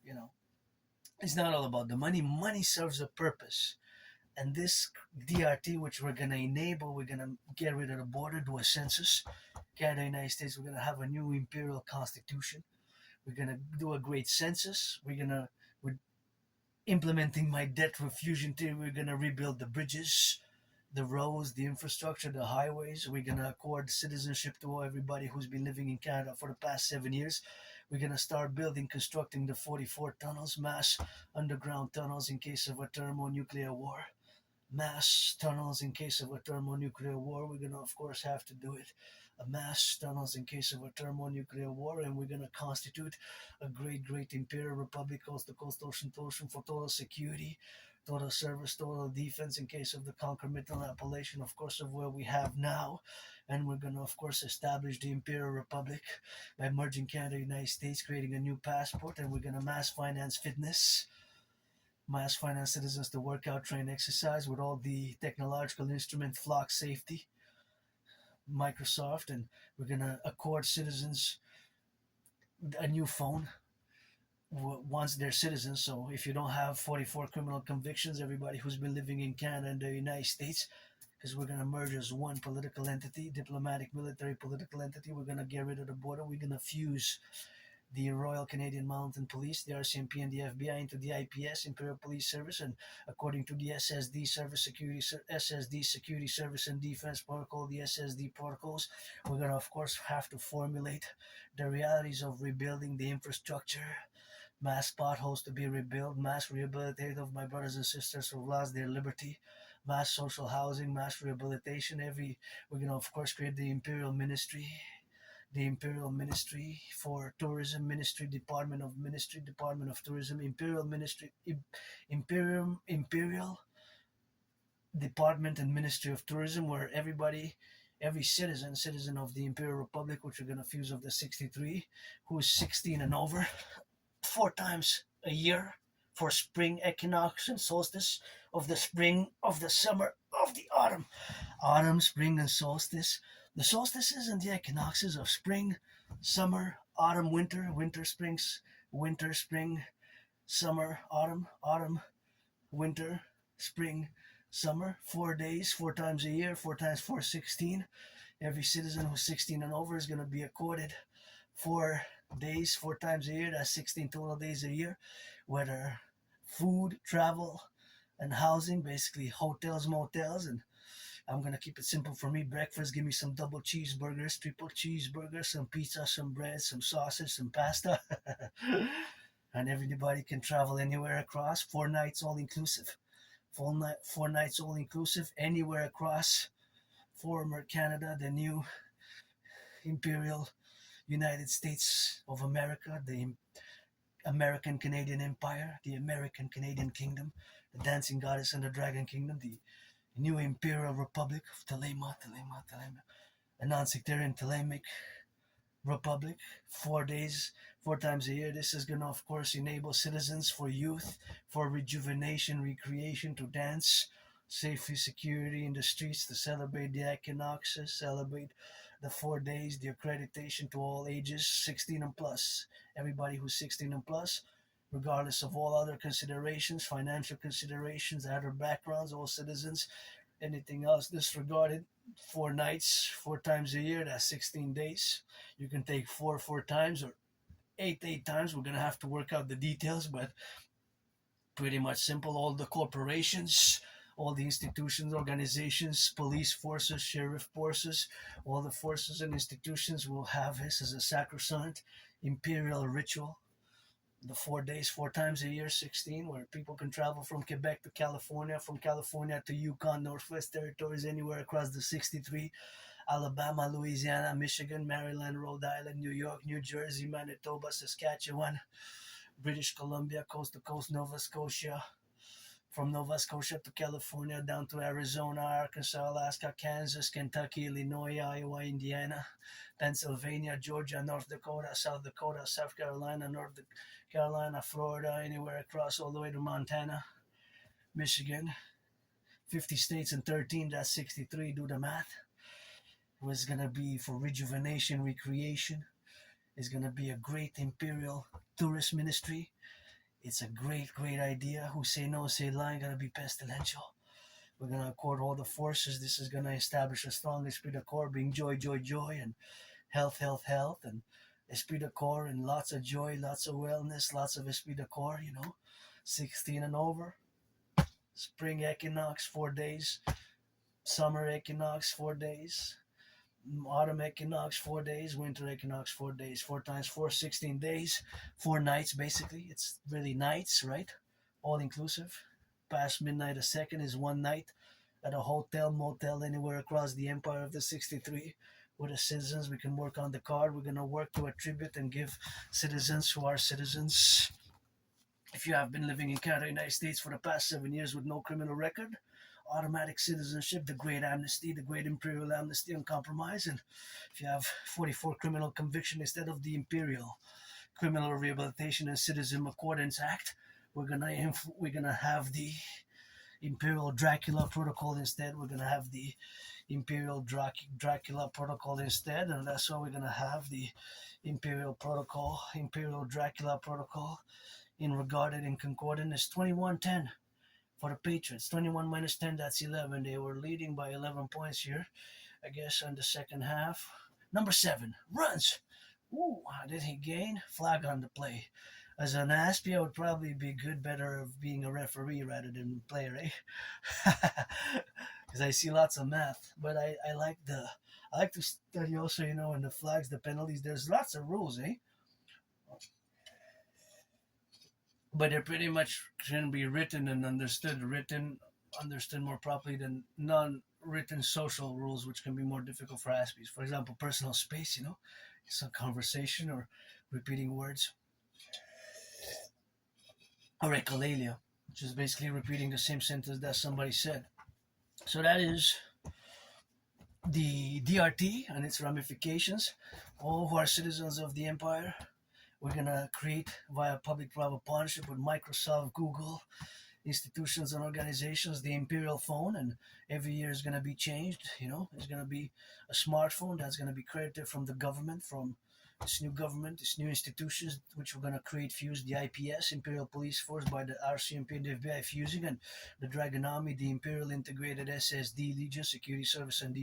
you know, it's not all about the money. Money serves a purpose. And this DRT, which we're going to enable, we're going to get rid of the border, do a census. Canada, United States, we're going to have a new imperial constitution. We're going to do a great census. We're implementing my debt refusion theory. We're going to rebuild the bridges, the roads, the infrastructure, the highways. We're going to accord citizenship to everybody who's been living in Canada for the past 7 years. We're going to start constructing the 44 tunnels, mass underground tunnels in case of a thermonuclear war. Mass tunnels in case of a thermonuclear war. We're going to, of course, have to do it. Mass tunnels in case of a thermonuclear war, and we're going to constitute a great, great imperial republic, coast to coast, ocean to ocean, for total security, total service, total defense in case of the concomitant appellation, of course, of where we have now. And we're going to, of course, establish the Imperial Republic by merging Canada and the United States, creating a new passport, and we're going to mass finance fitness, mass finance citizens to work out, train, exercise with all the technological instrument, flock safety, Microsoft, and we're going to accord citizens a new phone once they're citizens. So if you don't have 44 criminal convictions, everybody who's been living in Canada and the United States, because we're going to merge as one political entity, diplomatic, military, political entity. We're going to get rid of the border. We're going to fuse the Royal Canadian Mounted Police, the RCMP, and the FBI into the IPS, Imperial Police Service, and according to the SSD Security Service and Defense Protocol, the SSD protocols, we're going to, of course, have to formulate the realities of rebuilding the infrastructure, mass potholes to be rebuilt, mass rehabilitation of my brothers and sisters who lost their liberty, mass social housing, mass rehabilitation. We're going to, of course, create the Imperial Ministry, the Imperial Ministry for Tourism, Department of Tourism, Imperial Ministry, Imperial Department and Ministry of Tourism, where every citizen of the Imperial Republic, which we're going to fuse of the 63, who is 16 and over, 4 times a year for spring equinox and solstice of the spring, of the summer, of the autumn, spring, and solstice. The solstices and the equinoxes of spring, summer, autumn, winter, spring, summer, autumn, winter, spring, summer. 4 days, 4 times a year, 4 times 4, 16. Every citizen who's 16 and over is going to be accorded 4 days, 4 times a year. That's 16 total days a year, whether food, travel, and housing, basically hotels, motels. And I'm going to keep it simple for me. Breakfast, give me some double cheeseburgers, triple cheeseburgers, some pizza, some bread, some sausage, some pasta. And everybody can travel anywhere across. 4 nights all inclusive. 4 nights all inclusive, anywhere across former Canada, the new Imperial United States of America, the American Canadian Empire, the American Canadian Kingdom, the Dancing Goddess and the Dragon Kingdom, the new Imperial Republic of Thelema, a non-sectarian Thelemic Republic, 4 days, 4 times a year. This is going to, of course, enable citizens for youth, for rejuvenation, recreation, to dance, safety, security in the streets, to celebrate the equinoxes, celebrate the 4 days, the accreditation to all ages, 16 and plus. Everybody who's 16 and plus, regardless of all other considerations, financial considerations, other backgrounds, all citizens, anything else disregarded. 4 nights, 4 times a year, that's 16 days. You can take four times or eight times. We're gonna have to work out the details, but pretty much simple. All the corporations, all the institutions, organizations, police forces, sheriff forces, all the forces and institutions will have this as a sacrosanct imperial ritual. The 4 days, 4 times a year, 16, where people can travel from Quebec to California, from California to Yukon, Northwest Territories, anywhere across the 63, Alabama, Louisiana, Michigan, Maryland, Rhode Island, New York, New Jersey, Manitoba, Saskatchewan, British Columbia, coast to coast, Nova Scotia, from Nova Scotia to California, down to Arizona, Arkansas, Alaska, Kansas, Kentucky, Illinois, Iowa, Indiana, Pennsylvania, Georgia, North Dakota, South Carolina, North Carolina, Florida, anywhere across all the way to Montana, Michigan, 50 states and 13, that's 63, do the math. It was going to be for rejuvenation, recreation. It's going to be a great imperial tourist ministry. It's a great, great idea. Who say no, say lie, going to be pestilential. We're going to accord all the forces. This is going to establish a strong esprit de corps, being joy, joy, joy, and health, health, health, and esprit de corps, and lots of joy, lots of wellness, lots of esprit de corps, 16 and over. Spring equinox, 4 days. Summer equinox, 4 days. Autumn equinox, 4 days. Winter equinox, 4 days. 4 times 4, 16 days. 4 nights, basically. It's really nights, right? All inclusive. Past midnight a second is one night at a hotel, motel, anywhere across the empire of the 63. With the citizens, we can work on the card. We're going to work to attribute and give citizens who are citizens. If you have been living in Canada, United States for the past 7 years with no criminal record, automatic citizenship, the great amnesty, the great imperial amnesty on compromise. And if you have 44 criminal conviction instead of the imperial criminal rehabilitation and citizen accordance act, we're gonna have the imperial Dracula protocol instead. We're gonna have the imperial Dracula protocol instead, and that's why we're gonna have the imperial Dracula protocol in regarded in concordant is 21-10 for the Patriots. 21 minus 10, that's 11. They were leading by 11 points here, I guess, on the second half. Number 7, runs. Ooh, did he gain? Flag on the play. As an Aspie, I would probably be better of being a referee rather than player, eh? Because I see lots of math, but I like to study also, in the flags, the penalties. There's lots of rules, eh? But they're pretty much can be written and understood. Understood more properly than non-written social rules, which can be more difficult for Aspies. For example, personal space. It's a conversation or repeating words. Or echolalia, which is basically repeating the same sentence that somebody said. So that is the DRT and its ramifications. All who are citizens of the empire, we're gonna create via public-private partnership with Microsoft, Google, institutions and organizations, the Imperial phone, and every year is gonna be changed. It's gonna be a smartphone that's gonna be credited from the government, from this new government, this new institutions, which we're gonna create, fuse the IPS, Imperial Police Force, by the RCMP and the FBI fusing, and the Dragon Army, the Imperial Integrated SSD Legion, Security Service and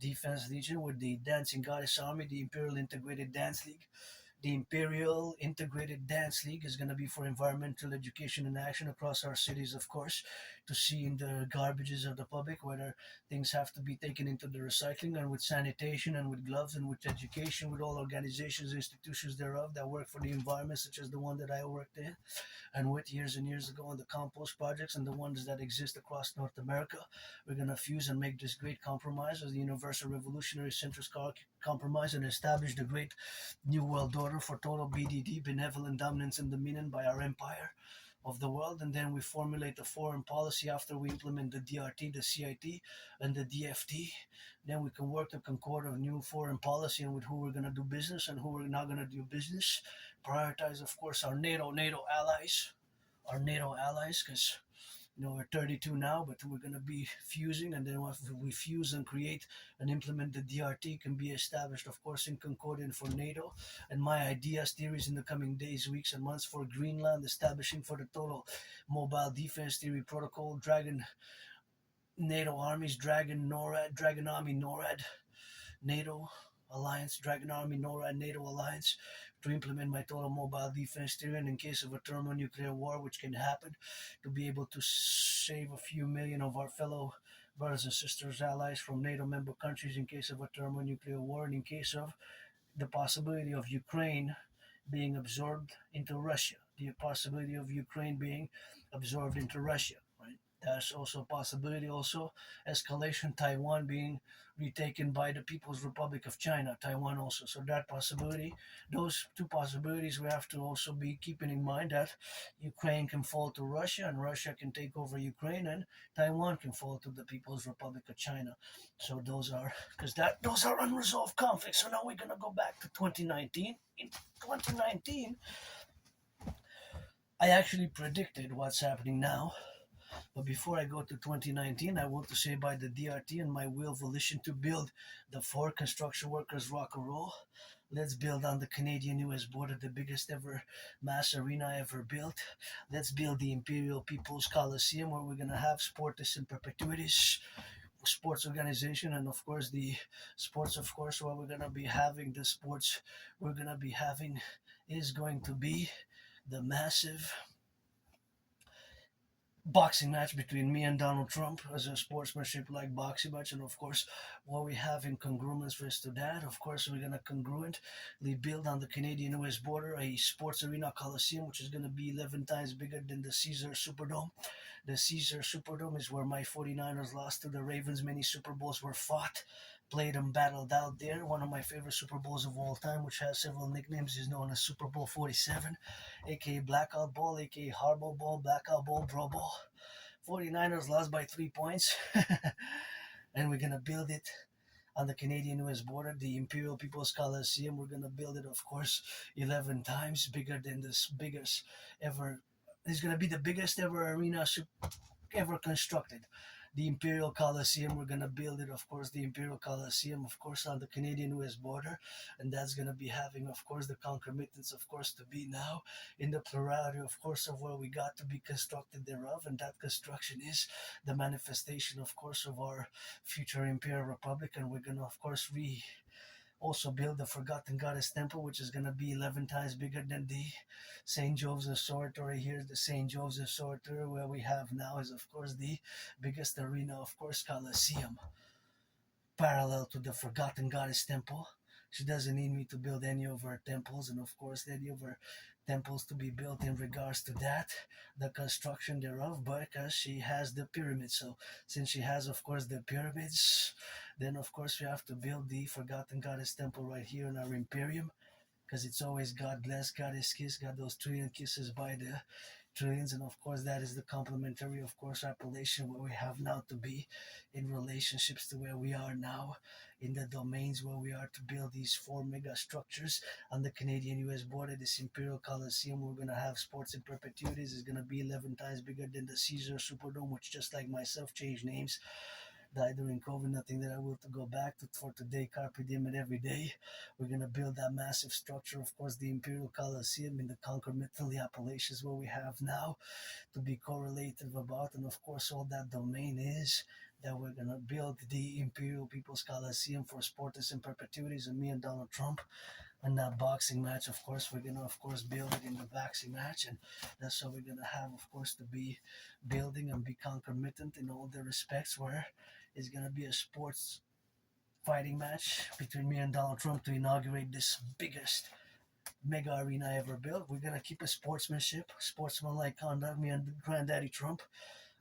Defense Legion, with the Dancing Goddess Army, the Imperial Integrated Dance League. The Imperial Integrated Dance League is going to be for environmental education and action across our cities, of course, to see in the garbages of the public whether things have to be taken into the recycling, and with sanitation and with gloves and with education, with all organizations, institutions thereof that work for the environment, such as the one that I worked in and with years and years ago on the compost projects and the ones that exist across North America. We're going to fuse and make this great compromise as the Universal Revolutionary Centrist Compromise, and establish the great New World Order for total BDD, benevolent dominance and dominion by our empire, of the world, and then we formulate a foreign policy after we implement the DRT, the CIT, and the DFT. Then we can work to concord a new foreign policy and with who we're going to do business and who we're not going to do business. Prioritize, of course, our NATO allies, because we're 32 now, but we're going to be fusing, and then if we fuse and create and implement the DRT, can be established, of course, in Concordian for NATO. And my ideas, theories in the coming days, weeks, and months for Greenland, establishing for the total mobile defense theory protocol, Dragon NATO armies, Dragon NORAD, Dragon Army NORAD, NATO alliance, Dragon Army NORAD, NATO alliance, to implement my total mobile defense theory, and in case of a thermonuclear war, which can happen, to be able to save a few million of our fellow brothers and sisters, allies from NATO member countries in case of a thermonuclear war, and in case of the possibility of Ukraine being absorbed into Russia, the possibility of Ukraine being absorbed into Russia, right? That's also a possibility. Also, escalation, Taiwan being retaken by the People's Republic of China, Taiwan also. So that possibility, those two possibilities, we have to also be keeping in mind that Ukraine can fall to Russia, and Russia can take over Ukraine, and Taiwan can fall to the People's Republic of China. So those are, because that those are unresolved conflicts. So now we're gonna go back to 2019. In 2019, I actually predicted what's happening now. But before I go to 2019, I want to say by the DRT and my will volition to build the four construction workers Rock&Roll. Let's build on the Canadian-US border, the biggest ever mass arena ever built. Let's build the Imperial People's Coliseum, where we're going to have sports in perpetuities, sports organization, and of course the sports, of course, where we're going to be having the sports we're going to be having is going to be the massive boxing match between me and Donald Trump as a sportsmanship like boxing match. And of course, what we have in congruence with to that, of course, we're going to congruently build on the Canadian US border a sports arena coliseum, which is going to be 11 times bigger than the Caesar Superdome. The Caesar Superdome is where my 49ers lost to the Ravens. Many Super Bowls were fought, played, and battled out there. One of my favorite Super Bowls of all time, which has several nicknames, is known as Super Bowl 47, aka Blackout Bowl, aka Harbaugh Bowl, Blackout Bowl, Pro Bowl. 49ers lost by 3 points. And we're going to build it on the Canadian-US border, the Imperial People's Coliseum. We're going to build it, of course, 11 times bigger than this biggest ever. It's going to be the biggest ever arena ever constructed. The Imperial Coliseum, we're going to build it, of course, the Imperial Coliseum, of course, on the Canadian-US border. And that's going to be having, of course, the concomitants, of course, to be now in the plurality, of course, of where we got to be constructed thereof. And that construction is the manifestation, of course, of our future Imperial Republic. And we're going to, of course, also build the Forgotten Goddess Temple, which is going to be 11 times bigger than the St. Joseph's Oratory. Here's the St. Joseph's Oratory, where we have now is, of course, the biggest arena, of course, Coliseum, parallel to the Forgotten Goddess Temple. She doesn't need me to build any of her temples, and of course, any of her temples to be built in regards to that, the construction thereof, but because she has the pyramids. So since she has, of course, the pyramids, then of course we have to build the Forgotten Goddess Temple right here in our Imperium, because it's always God bless, Goddess kiss, got those trillion kisses by the trillions. And of course that is the complementary, of course, appellation where we have now to be in relationships to where we are now in the domains where we are to build these four mega structures on the Canadian-US border. This Imperial Coliseum, we're going to have sports in perpetuities, is going to be 11 times bigger than the Caesar Superdome, which just like myself changed names, died during COVID, nothing that I will to go back to for today, carpe diem and every day. We're going to build that massive structure, of course, the Imperial Coliseum in the concomitantly appellations where we have now to be correlative about. And of course, all that domain is that we're going to build the Imperial People's Coliseum for sports in perpetuities, and me and Donald Trump. And that boxing match, of course, we're going to, of course, build it in the boxing match. And that's what we're going to have, of course, to be building and be concomitant in all the respects, where it's going to be a sports fighting match between me and Donald Trump to inaugurate this biggest mega arena ever built. We're going to keep a sportsmanship, sportsmanlike conduct, me and Granddaddy Trump,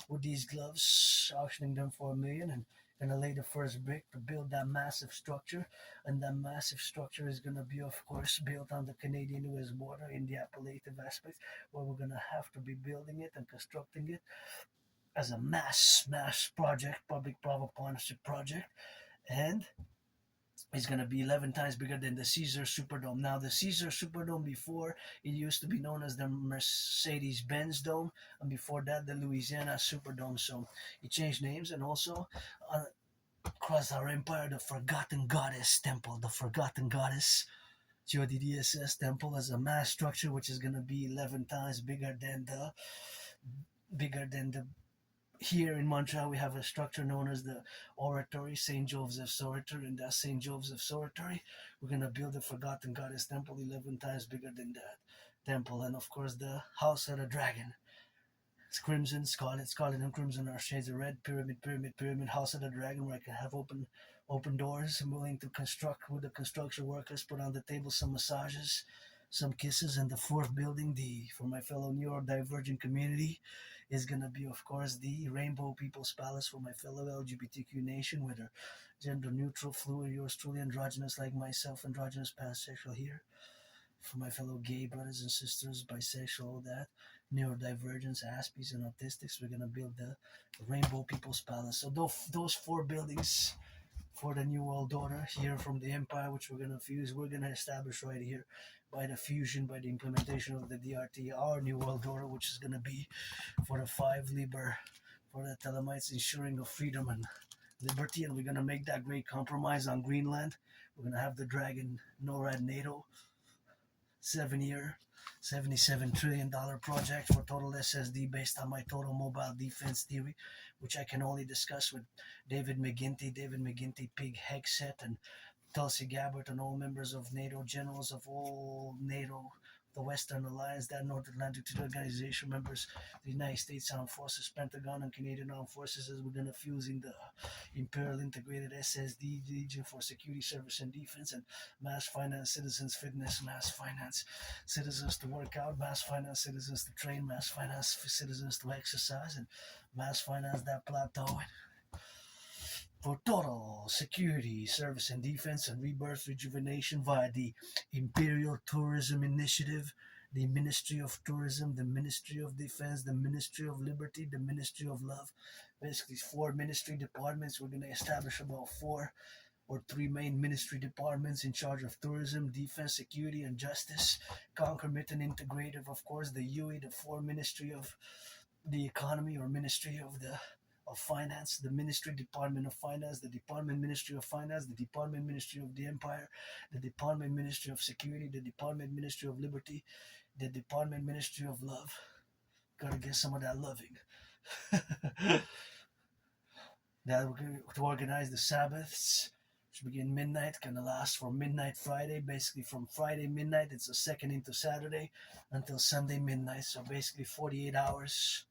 with these gloves, auctioning them for $1 million. And Gonna lay the first brick to build that massive structure, and that massive structure is gonna be, of course, built on the Canadian-US border in the appellative aspect, where we're gonna have to be building it and constructing it as a mass project, public-private partnership project, and it's going to be 11 times bigger than the Caesar Superdome. Now, the Caesar Superdome before, it used to be known as the Mercedes-Benz Dome, and before that, the Louisiana Superdome. So it changed names, and also across our empire, the Forgotten Goddess Temple, the Forgotten Goddess Geopolitiks Temple, as a mass structure, which is going to be 11 times bigger than the here in Montreal, we have a structure known as the Oratory, St. Joseph's Oratory, and that St. Joseph's Oratory, we're going to build the Forgotten Goddess Temple 11 times bigger than that temple. And of course, the House of the Dragon. It's crimson, scarlet and crimson are shades of red. Pyramid, House of the Dragon, where I can have open doors. I'm willing to construct with the construction workers, put on the table some massages, some kisses. And the fourth building, for my fellow New York divergent community, is going to be, of course, the Rainbow People's Palace for my fellow LGBTQ nation, whether gender neutral, fluid, yours truly, androgynous like myself, androgynous, pansexual here. For my fellow gay brothers and sisters, bisexual, all that, neurodivergence, Aspies, and autistics, we're going to build the Rainbow People's Palace. So those four buildings for the New World Order here from the Empire, which we're going to fuse, we're going to establish right here by the fusion, by the implementation of the DRT, our New World Order, which is going to be for the five liber, for the Thelemites, ensuring of freedom and liberty. And we're going to make that great compromise on Greenland. We're going to have the Dragon NORAD NATO 7-year, $77 trillion project for total SSD based on my total mobile defense theory, which I can only discuss with David McGinty, Pig Hegseth, and Tulsi Gabbard, and all members of NATO, generals of all NATO, the Western Alliance, that North Atlantic Treaty Organization members, the United States Armed Forces, Pentagon, and Canadian Armed Forces, as we're going to fuse in the Imperial Integrated SSD Legion for Security, Service, and Defense, and mass finance citizens fitness, mass finance citizens to work out, mass finance citizens to train, mass finance citizens to exercise, and mass finance that plateau for total security, service, and defense, and rebirth rejuvenation via the Imperial Tourism Initiative, the Ministry of Tourism, the Ministry of Defense, the Ministry of Liberty, the Ministry of Love. Basically, 4 ministry departments. We're going to establish about 4 or 3 main ministry departments in charge of tourism, defense, security, and justice. Concomitant integrative, of course, the UE, the 4 Ministry of the Economy, or Ministry of Finance, the Ministry Department of Finance, the Department Ministry of Finance, the Department Ministry of the Empire, the Department Ministry of Security, the Department Ministry of Liberty, the Department Ministry of Love. Gotta get some of that loving. That we're going to organize the Sabbaths, which begin midnight, gonna last from midnight Friday, basically from Friday midnight, it's the second into Saturday, until Sunday midnight. So basically 48 hours.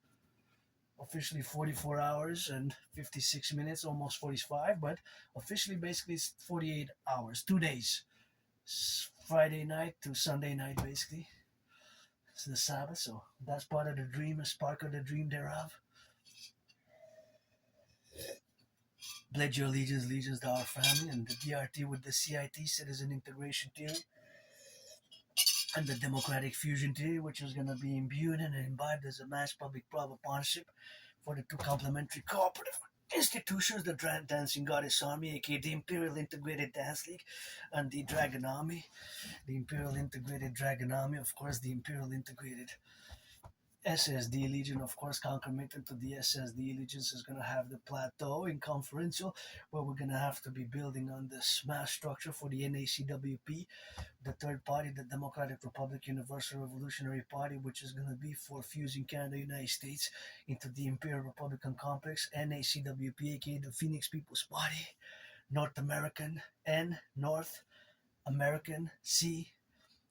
Officially 44 hours and 56 minutes, almost 45, but officially basically it's 48 hours, 2 days. Friday night to Sunday night, basically. It's the Sabbath, so that's part of the dream, a spark of the dream thereof. Pledge your allegiance to our family, and the DRT with the CIT, Citizen Integration Theory, and the Democratic Fusion Theory, which is going to be imbued and imbibed as a mass public-private partnership for the 2 complementary cooperative institutions, the Dancing Goddess Army, aka the Imperial Integrated Dance League, and the Dragon Army. The Imperial Integrated Dragon Army, of course, the Imperial Integrated SSD Legion, of course, concomitant to the SSD Legions, is going to have the plateau in conferential, where we're going to have to be building on this mass structure for the N.A.C.W.P, the third party, the Democratic Republic Universal Revolutionary Party, which is going to be for fusing Canada, United States into the Imperial Republican Complex. N.A.C.W.P, aka the Phoenix People's Party, North American, N, North American, C,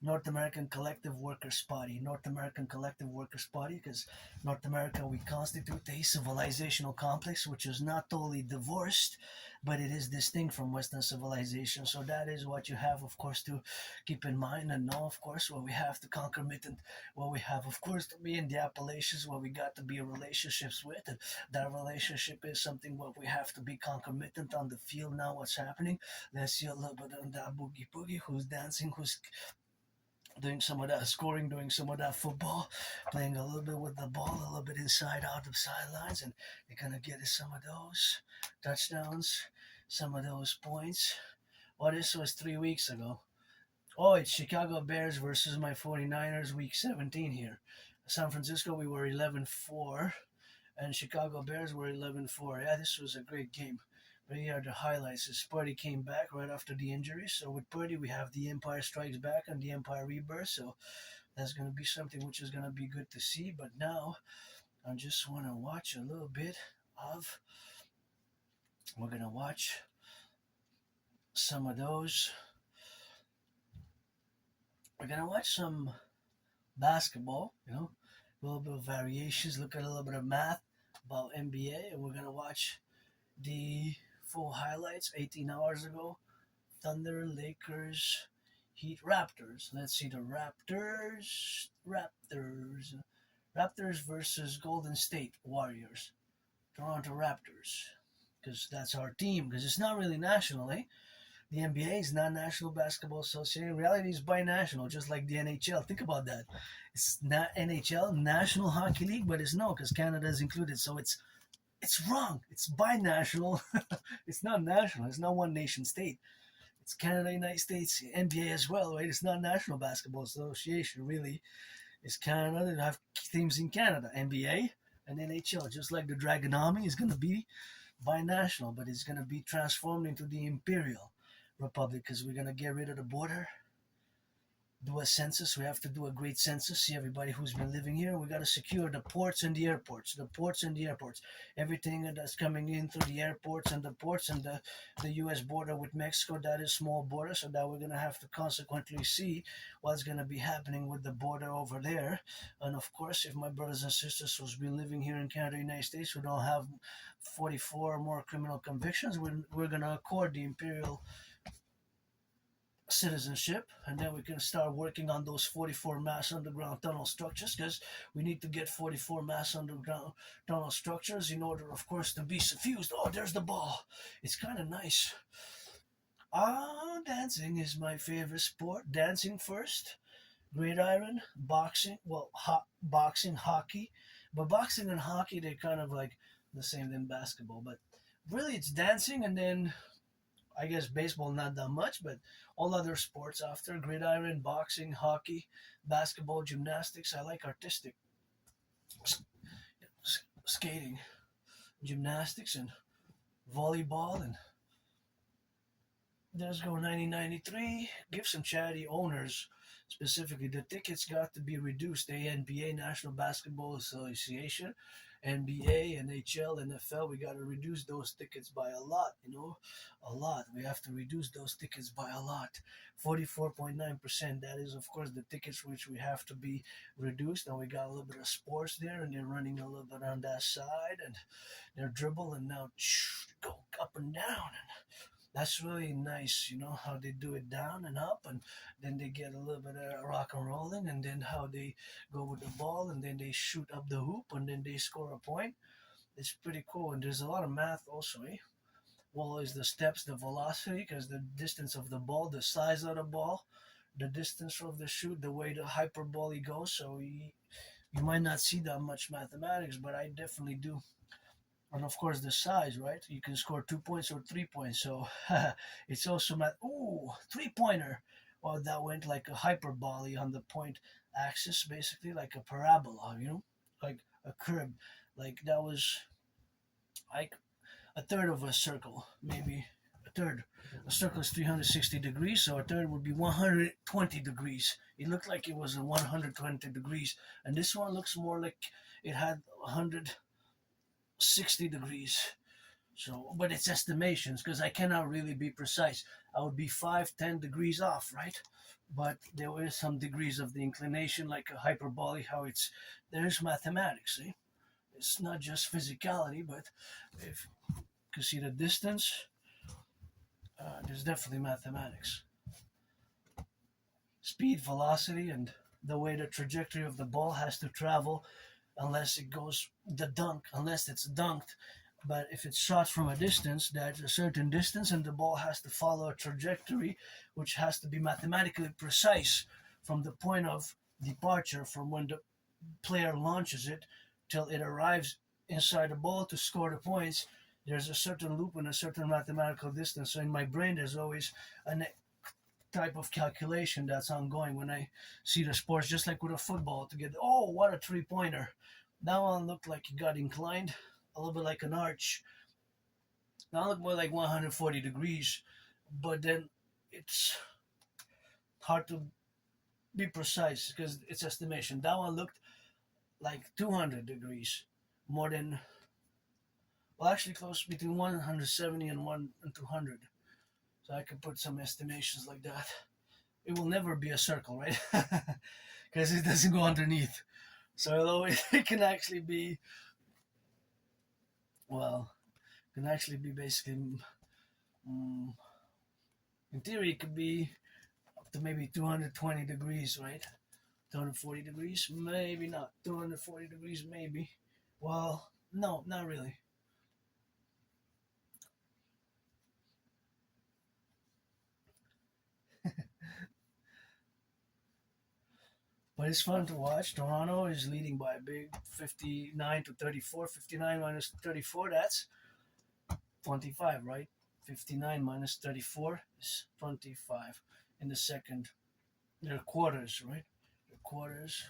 North American Collective Workers' Party. North American Collective Workers' Party, because North America, we constitute a civilizational complex which is not totally divorced, but it is distinct from Western civilization. So that is what you have, of course, to keep in mind and know, of course, what we have to concomitant, what we have, of course, to be in the Appalachians, what we got to be in relationships with. And that relationship is something what we have to be concomitant on the field now, what's happening. Let's see a little bit on that boogie boogie, who's dancing, who's doing some of that scoring, doing some of that football, playing a little bit with the ball, a little bit inside out of sidelines, and they're gonna get some of those touchdowns, some of those points. Oh, this was 3 weeks ago. Oh, it's Chicago Bears versus my 49ers, week 17 here. San Francisco, we were 11-4, and Chicago Bears were 11-4. Yeah, this was a great game. But here are the highlights. As Purdy came back right after the injury. So with Purdy, we have the Empire Strikes Back and the Empire Rebirth. So that's going to be something which is going to be good to see. But now I just want to watch a little bit of. We're going to watch some of those. We're going to watch some basketball, a little bit of variations, look at a little bit of math about NBA. And we're going to watch the full highlights 18 hours ago. Thunder, Lakers, Heat, Raptors. Let's see the Raptors versus Golden State Warriors. Toronto Raptors. Because that's our team. Because it's not really national, eh? The NBA is not National Basketball Association. In reality, it's binational, just like the NHL. Think about that. It's not NHL, National Hockey League, but it's no, because Canada is included. So it's wrong. It's binational. It's not national. It's not one nation state. It's Canada, United States, NBA as well, right? It's not National Basketball Association, really. It's Canada. They have teams in Canada, NBA and NHL. Just like the Draconis is going to be binational, but it's going to be transformed into the Imperial Republic because we're going to get rid of the border. Do a census. We have to do a great census, see everybody who's been living here. We got to secure the ports and the airports. Everything that's coming in through the airports and the ports and the U.S. border with Mexico, that is small border, so that we're going to have to consequently see what's going to be happening with the border over there. And of course, if my brothers and sisters who's been living here in Canada, United States, who don't have 44 or more criminal convictions, we're going to accord the imperial citizenship, and then we can start working on those 44 mass underground tunnel structures, because we need to get 44 mass underground tunnel structures in order, of course, to be suffused. Oh, there's the ball. It's kind of nice. Dancing is my favorite sport. Dancing first, gridiron, boxing, boxing, hockey, but boxing and hockey, they're kind of like the same than basketball, but really it's dancing, and then I guess baseball not that much, but all other sports after gridiron, boxing, hockey, basketball, gymnastics. I like artistic skating, gymnastics, and volleyball. And there's go 1993. Give some charity owners. Specifically, the tickets got to be reduced. The NBA, National Basketball Association, NBA, NHL, NFL, we got to reduce those tickets by a lot, a lot. We have to reduce those tickets by a lot. 44.9%. That is, of course, the tickets which we have to be reduced. And we got a little bit of sports there, and they're running a little bit on that side, and they're dribbling now, go up and down. And that's really nice, how they do it down and up, and then they get a little bit of rock and rolling, and then how they go with the ball, and then they shoot up the hoop, and then they score a point. It's pretty cool, and there's a lot of math also, eh? Well, is the steps, the velocity, because the distance of the ball, the size of the ball, the distance of the shoot, the way the hyperbole goes. So you might not see that much mathematics, but I definitely do. And of course the size, right? You can score 2 points or 3 points. So it's also math. Ooh, 3-pointer. Well, that went like a hyperbole on the point axis, basically like a parabola, like a curve. Like that was like a third of a circle, maybe a third. A circle is 360 degrees, so a third would be 120 degrees. It looked like it was a 120 degrees. And this one looks more like it had 160 degrees. So, but it's estimations because I cannot really be precise. I would be 5, 10 degrees off, right? But there is some degrees of the inclination, like a hyperbole, how there's mathematics, see? It's not just physicality, but if you can see the distance, there's definitely mathematics. Speed, velocity, and the way the trajectory of the ball has to travel unless it goes unless it's dunked. But if it's shot from a distance, that's a certain distance, and the ball has to follow a trajectory which has to be mathematically precise from the point of departure from when the player launches it till it arrives inside the ball to score the points. There's a certain loop and a certain mathematical distance. So in my brain, there's always a type of calculation that's ongoing when I see the sports, just like with a football, to get, oh, what a 3-pointer. That one looked like he got inclined, a little bit like an arch. Now look more like 140 degrees, but then it's hard to be precise because it's estimation. That one looked like 200 degrees, more than, well, actually close between 170 and 200. So I could put some estimations like that. It will never be a circle, right? Because it doesn't go underneath. So it can actually be, well, can actually be basically, in theory, it could be up to maybe 220 degrees, right? 240 degrees? Maybe not. 240 degrees, maybe. Well, no, not really. But it's fun to watch. Toronto is leading by a big 59 to 34. 59 minus 34, that's 25, right? 59 minus 34 is 25 in the second. They're quarters, right? They're quarters.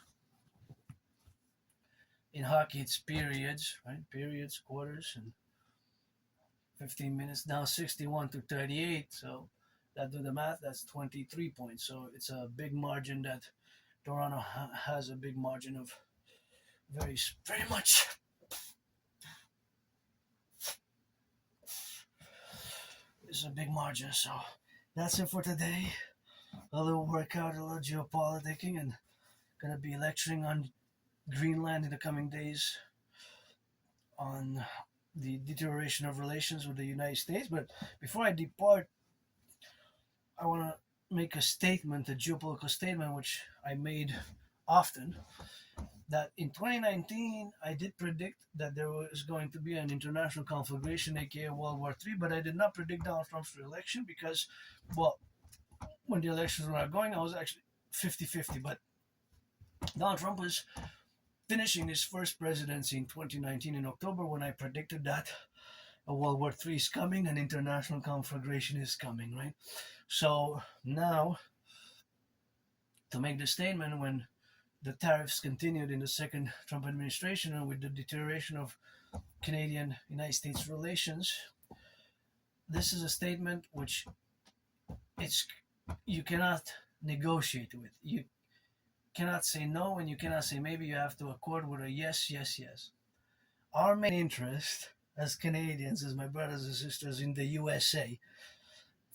In hockey, it's periods, right? Periods, quarters, and 15 minutes. Now 61 to 38. So that do the math. That's 23 points. So it's a big margin that Toronto has a big margin of very much. It's a big margin. So that's it for today. A little workout, a little geopoliticking, and gonna be lecturing on Greenland in the coming days on the deterioration of relations with the United States. But before I depart, I want to make a statement, a geopolitical statement, which I made often, that in 2019 I did predict that there was going to be an international conflagration, aka World War III, but I did not predict Donald Trump's re-election because, well, when the elections were going, I was actually 50-50. But Donald Trump was finishing his first presidency in 2019 in October when I predicted that a World War III is coming, an international conflagration is coming, right? So now, to make the statement, when the tariffs continued in the second Trump administration and with the deterioration of Canadian-United States relations, this is a statement which you cannot negotiate with. You cannot say no and you cannot say maybe. You have to accord with a yes, yes, yes. Our main interest as Canadians, as my brothers and sisters in the USA,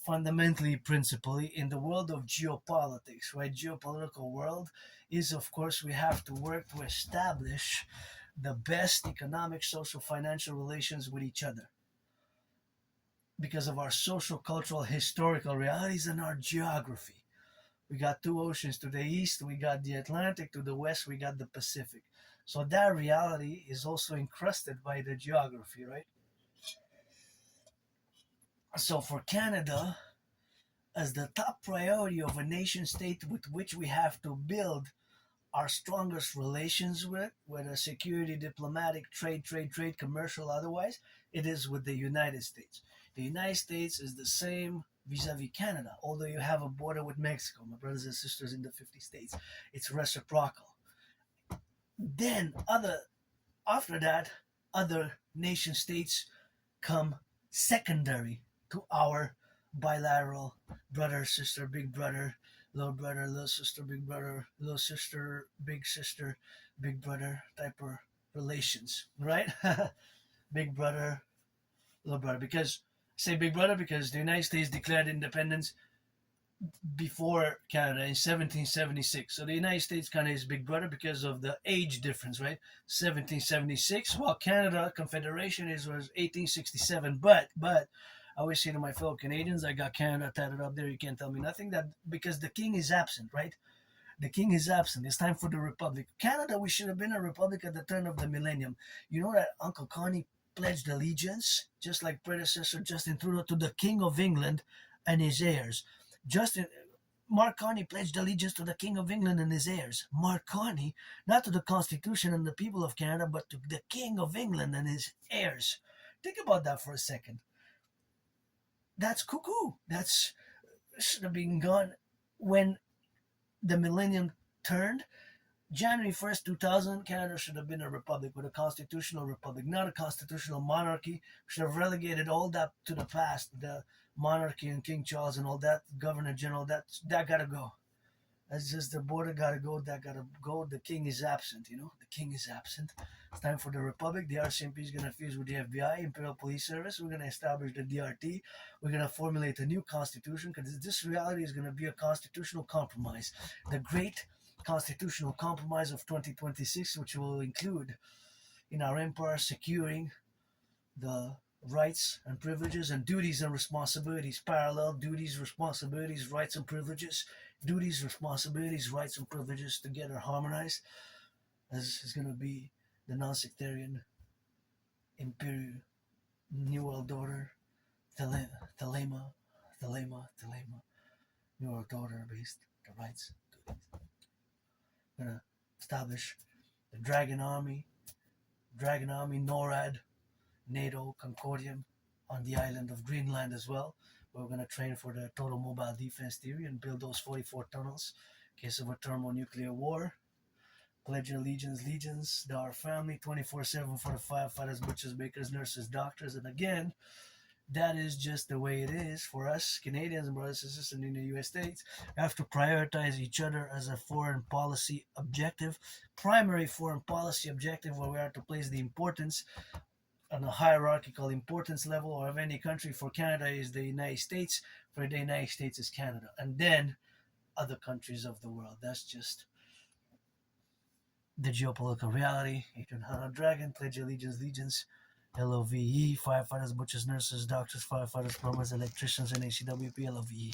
fundamentally, principally, in the world of geopolitics, right? Geopolitical world is, of course, we have to work to establish the best economic, social, financial relations with each other because of our social, cultural, historical realities and our geography. We got two oceans to the east, we got the Atlantic, to the west, we got the Pacific. So that reality is also encrusted by the geography, right? So for Canada, as the top priority of a nation state with which we have to build our strongest relations with, whether security, diplomatic, trade, commercial, otherwise, it is with the United States. The United States is the same vis-a-vis Canada, although you have a border with Mexico, my brothers and sisters in the 50 states. It's reciprocal. Then after that, other nation states come secondary to our bilateral brother, sister, big brother, little sister, big brother, little sister, big brother type of relations, right? Big brother, little brother. Because I say big brother because the United States declared independence before Canada in 1776. So the United States kind of is big brother because of the age difference, right? 1776, while Canada Confederation was 1867. But I always say to my fellow Canadians, I got Canada tatted up there. You can't tell me nothing. That because the king is absent, right? The king is absent. It's time for the republic. Canada, we should have been a republic at the turn of the millennium. You know that Uncle Connie pledged allegiance, just like predecessor Justin Trudeau, to the King of England and his heirs. Justin Mark Carney pledged allegiance to the King of England and his heirs. Mark Carney, not to the Constitution and the people of Canada, but to the King of England and his heirs. Think about that for a second. That's cuckoo. That's should have been gone when the millennium turned. January 1st, 2000, Canada should have been a republic with a constitutional republic, not a constitutional monarchy. We should have relegated all that to the past. The monarchy and King Charles and all that, Governor General, that gotta go. That's just the border gotta go, that gotta go. The king is absent, you know? The king is absent. It's time for the republic. The RCMP is gonna fuse with the FBI, Imperial Police Service. We're gonna establish the DRT. We're gonna formulate a new constitution because this reality is gonna be a constitutional compromise. The great constitutional compromise of 2026, which will include in our empire securing the rights and privileges and duties and responsibilities, parallel duties, responsibilities, rights and privileges, duties, responsibilities, rights and privileges together harmonized. This is going to be the non-sectarian Imperium, New World Order, Thelema, New World Order based the rights, duties. We're going to establish the Dragon Army, NORAD, NATO, Concordium on the island of Greenland as well. We're going to train for the total mobile defense theory and build those 44 tunnels in case of a thermonuclear war. Pledge allegiance, our family, 24/7 for the firefighters, butchers, bakers, nurses, doctors. And again, that is just the way it is for us Canadians and brothers and sisters in the U.S. States. We have to prioritize each other as a foreign policy objective, primary foreign policy objective, where we have to place the importance on a hierarchical importance level of any country. For Canada is the United States, for the United States is Canada, and then other countries of the world. That's just the geopolitical reality. Adrian Hanna Dragon, pledge allegiance, LOVE, firefighters, butchers, nurses, doctors, firefighters, plumbers, electricians, N.A.C.W.P, LOVE.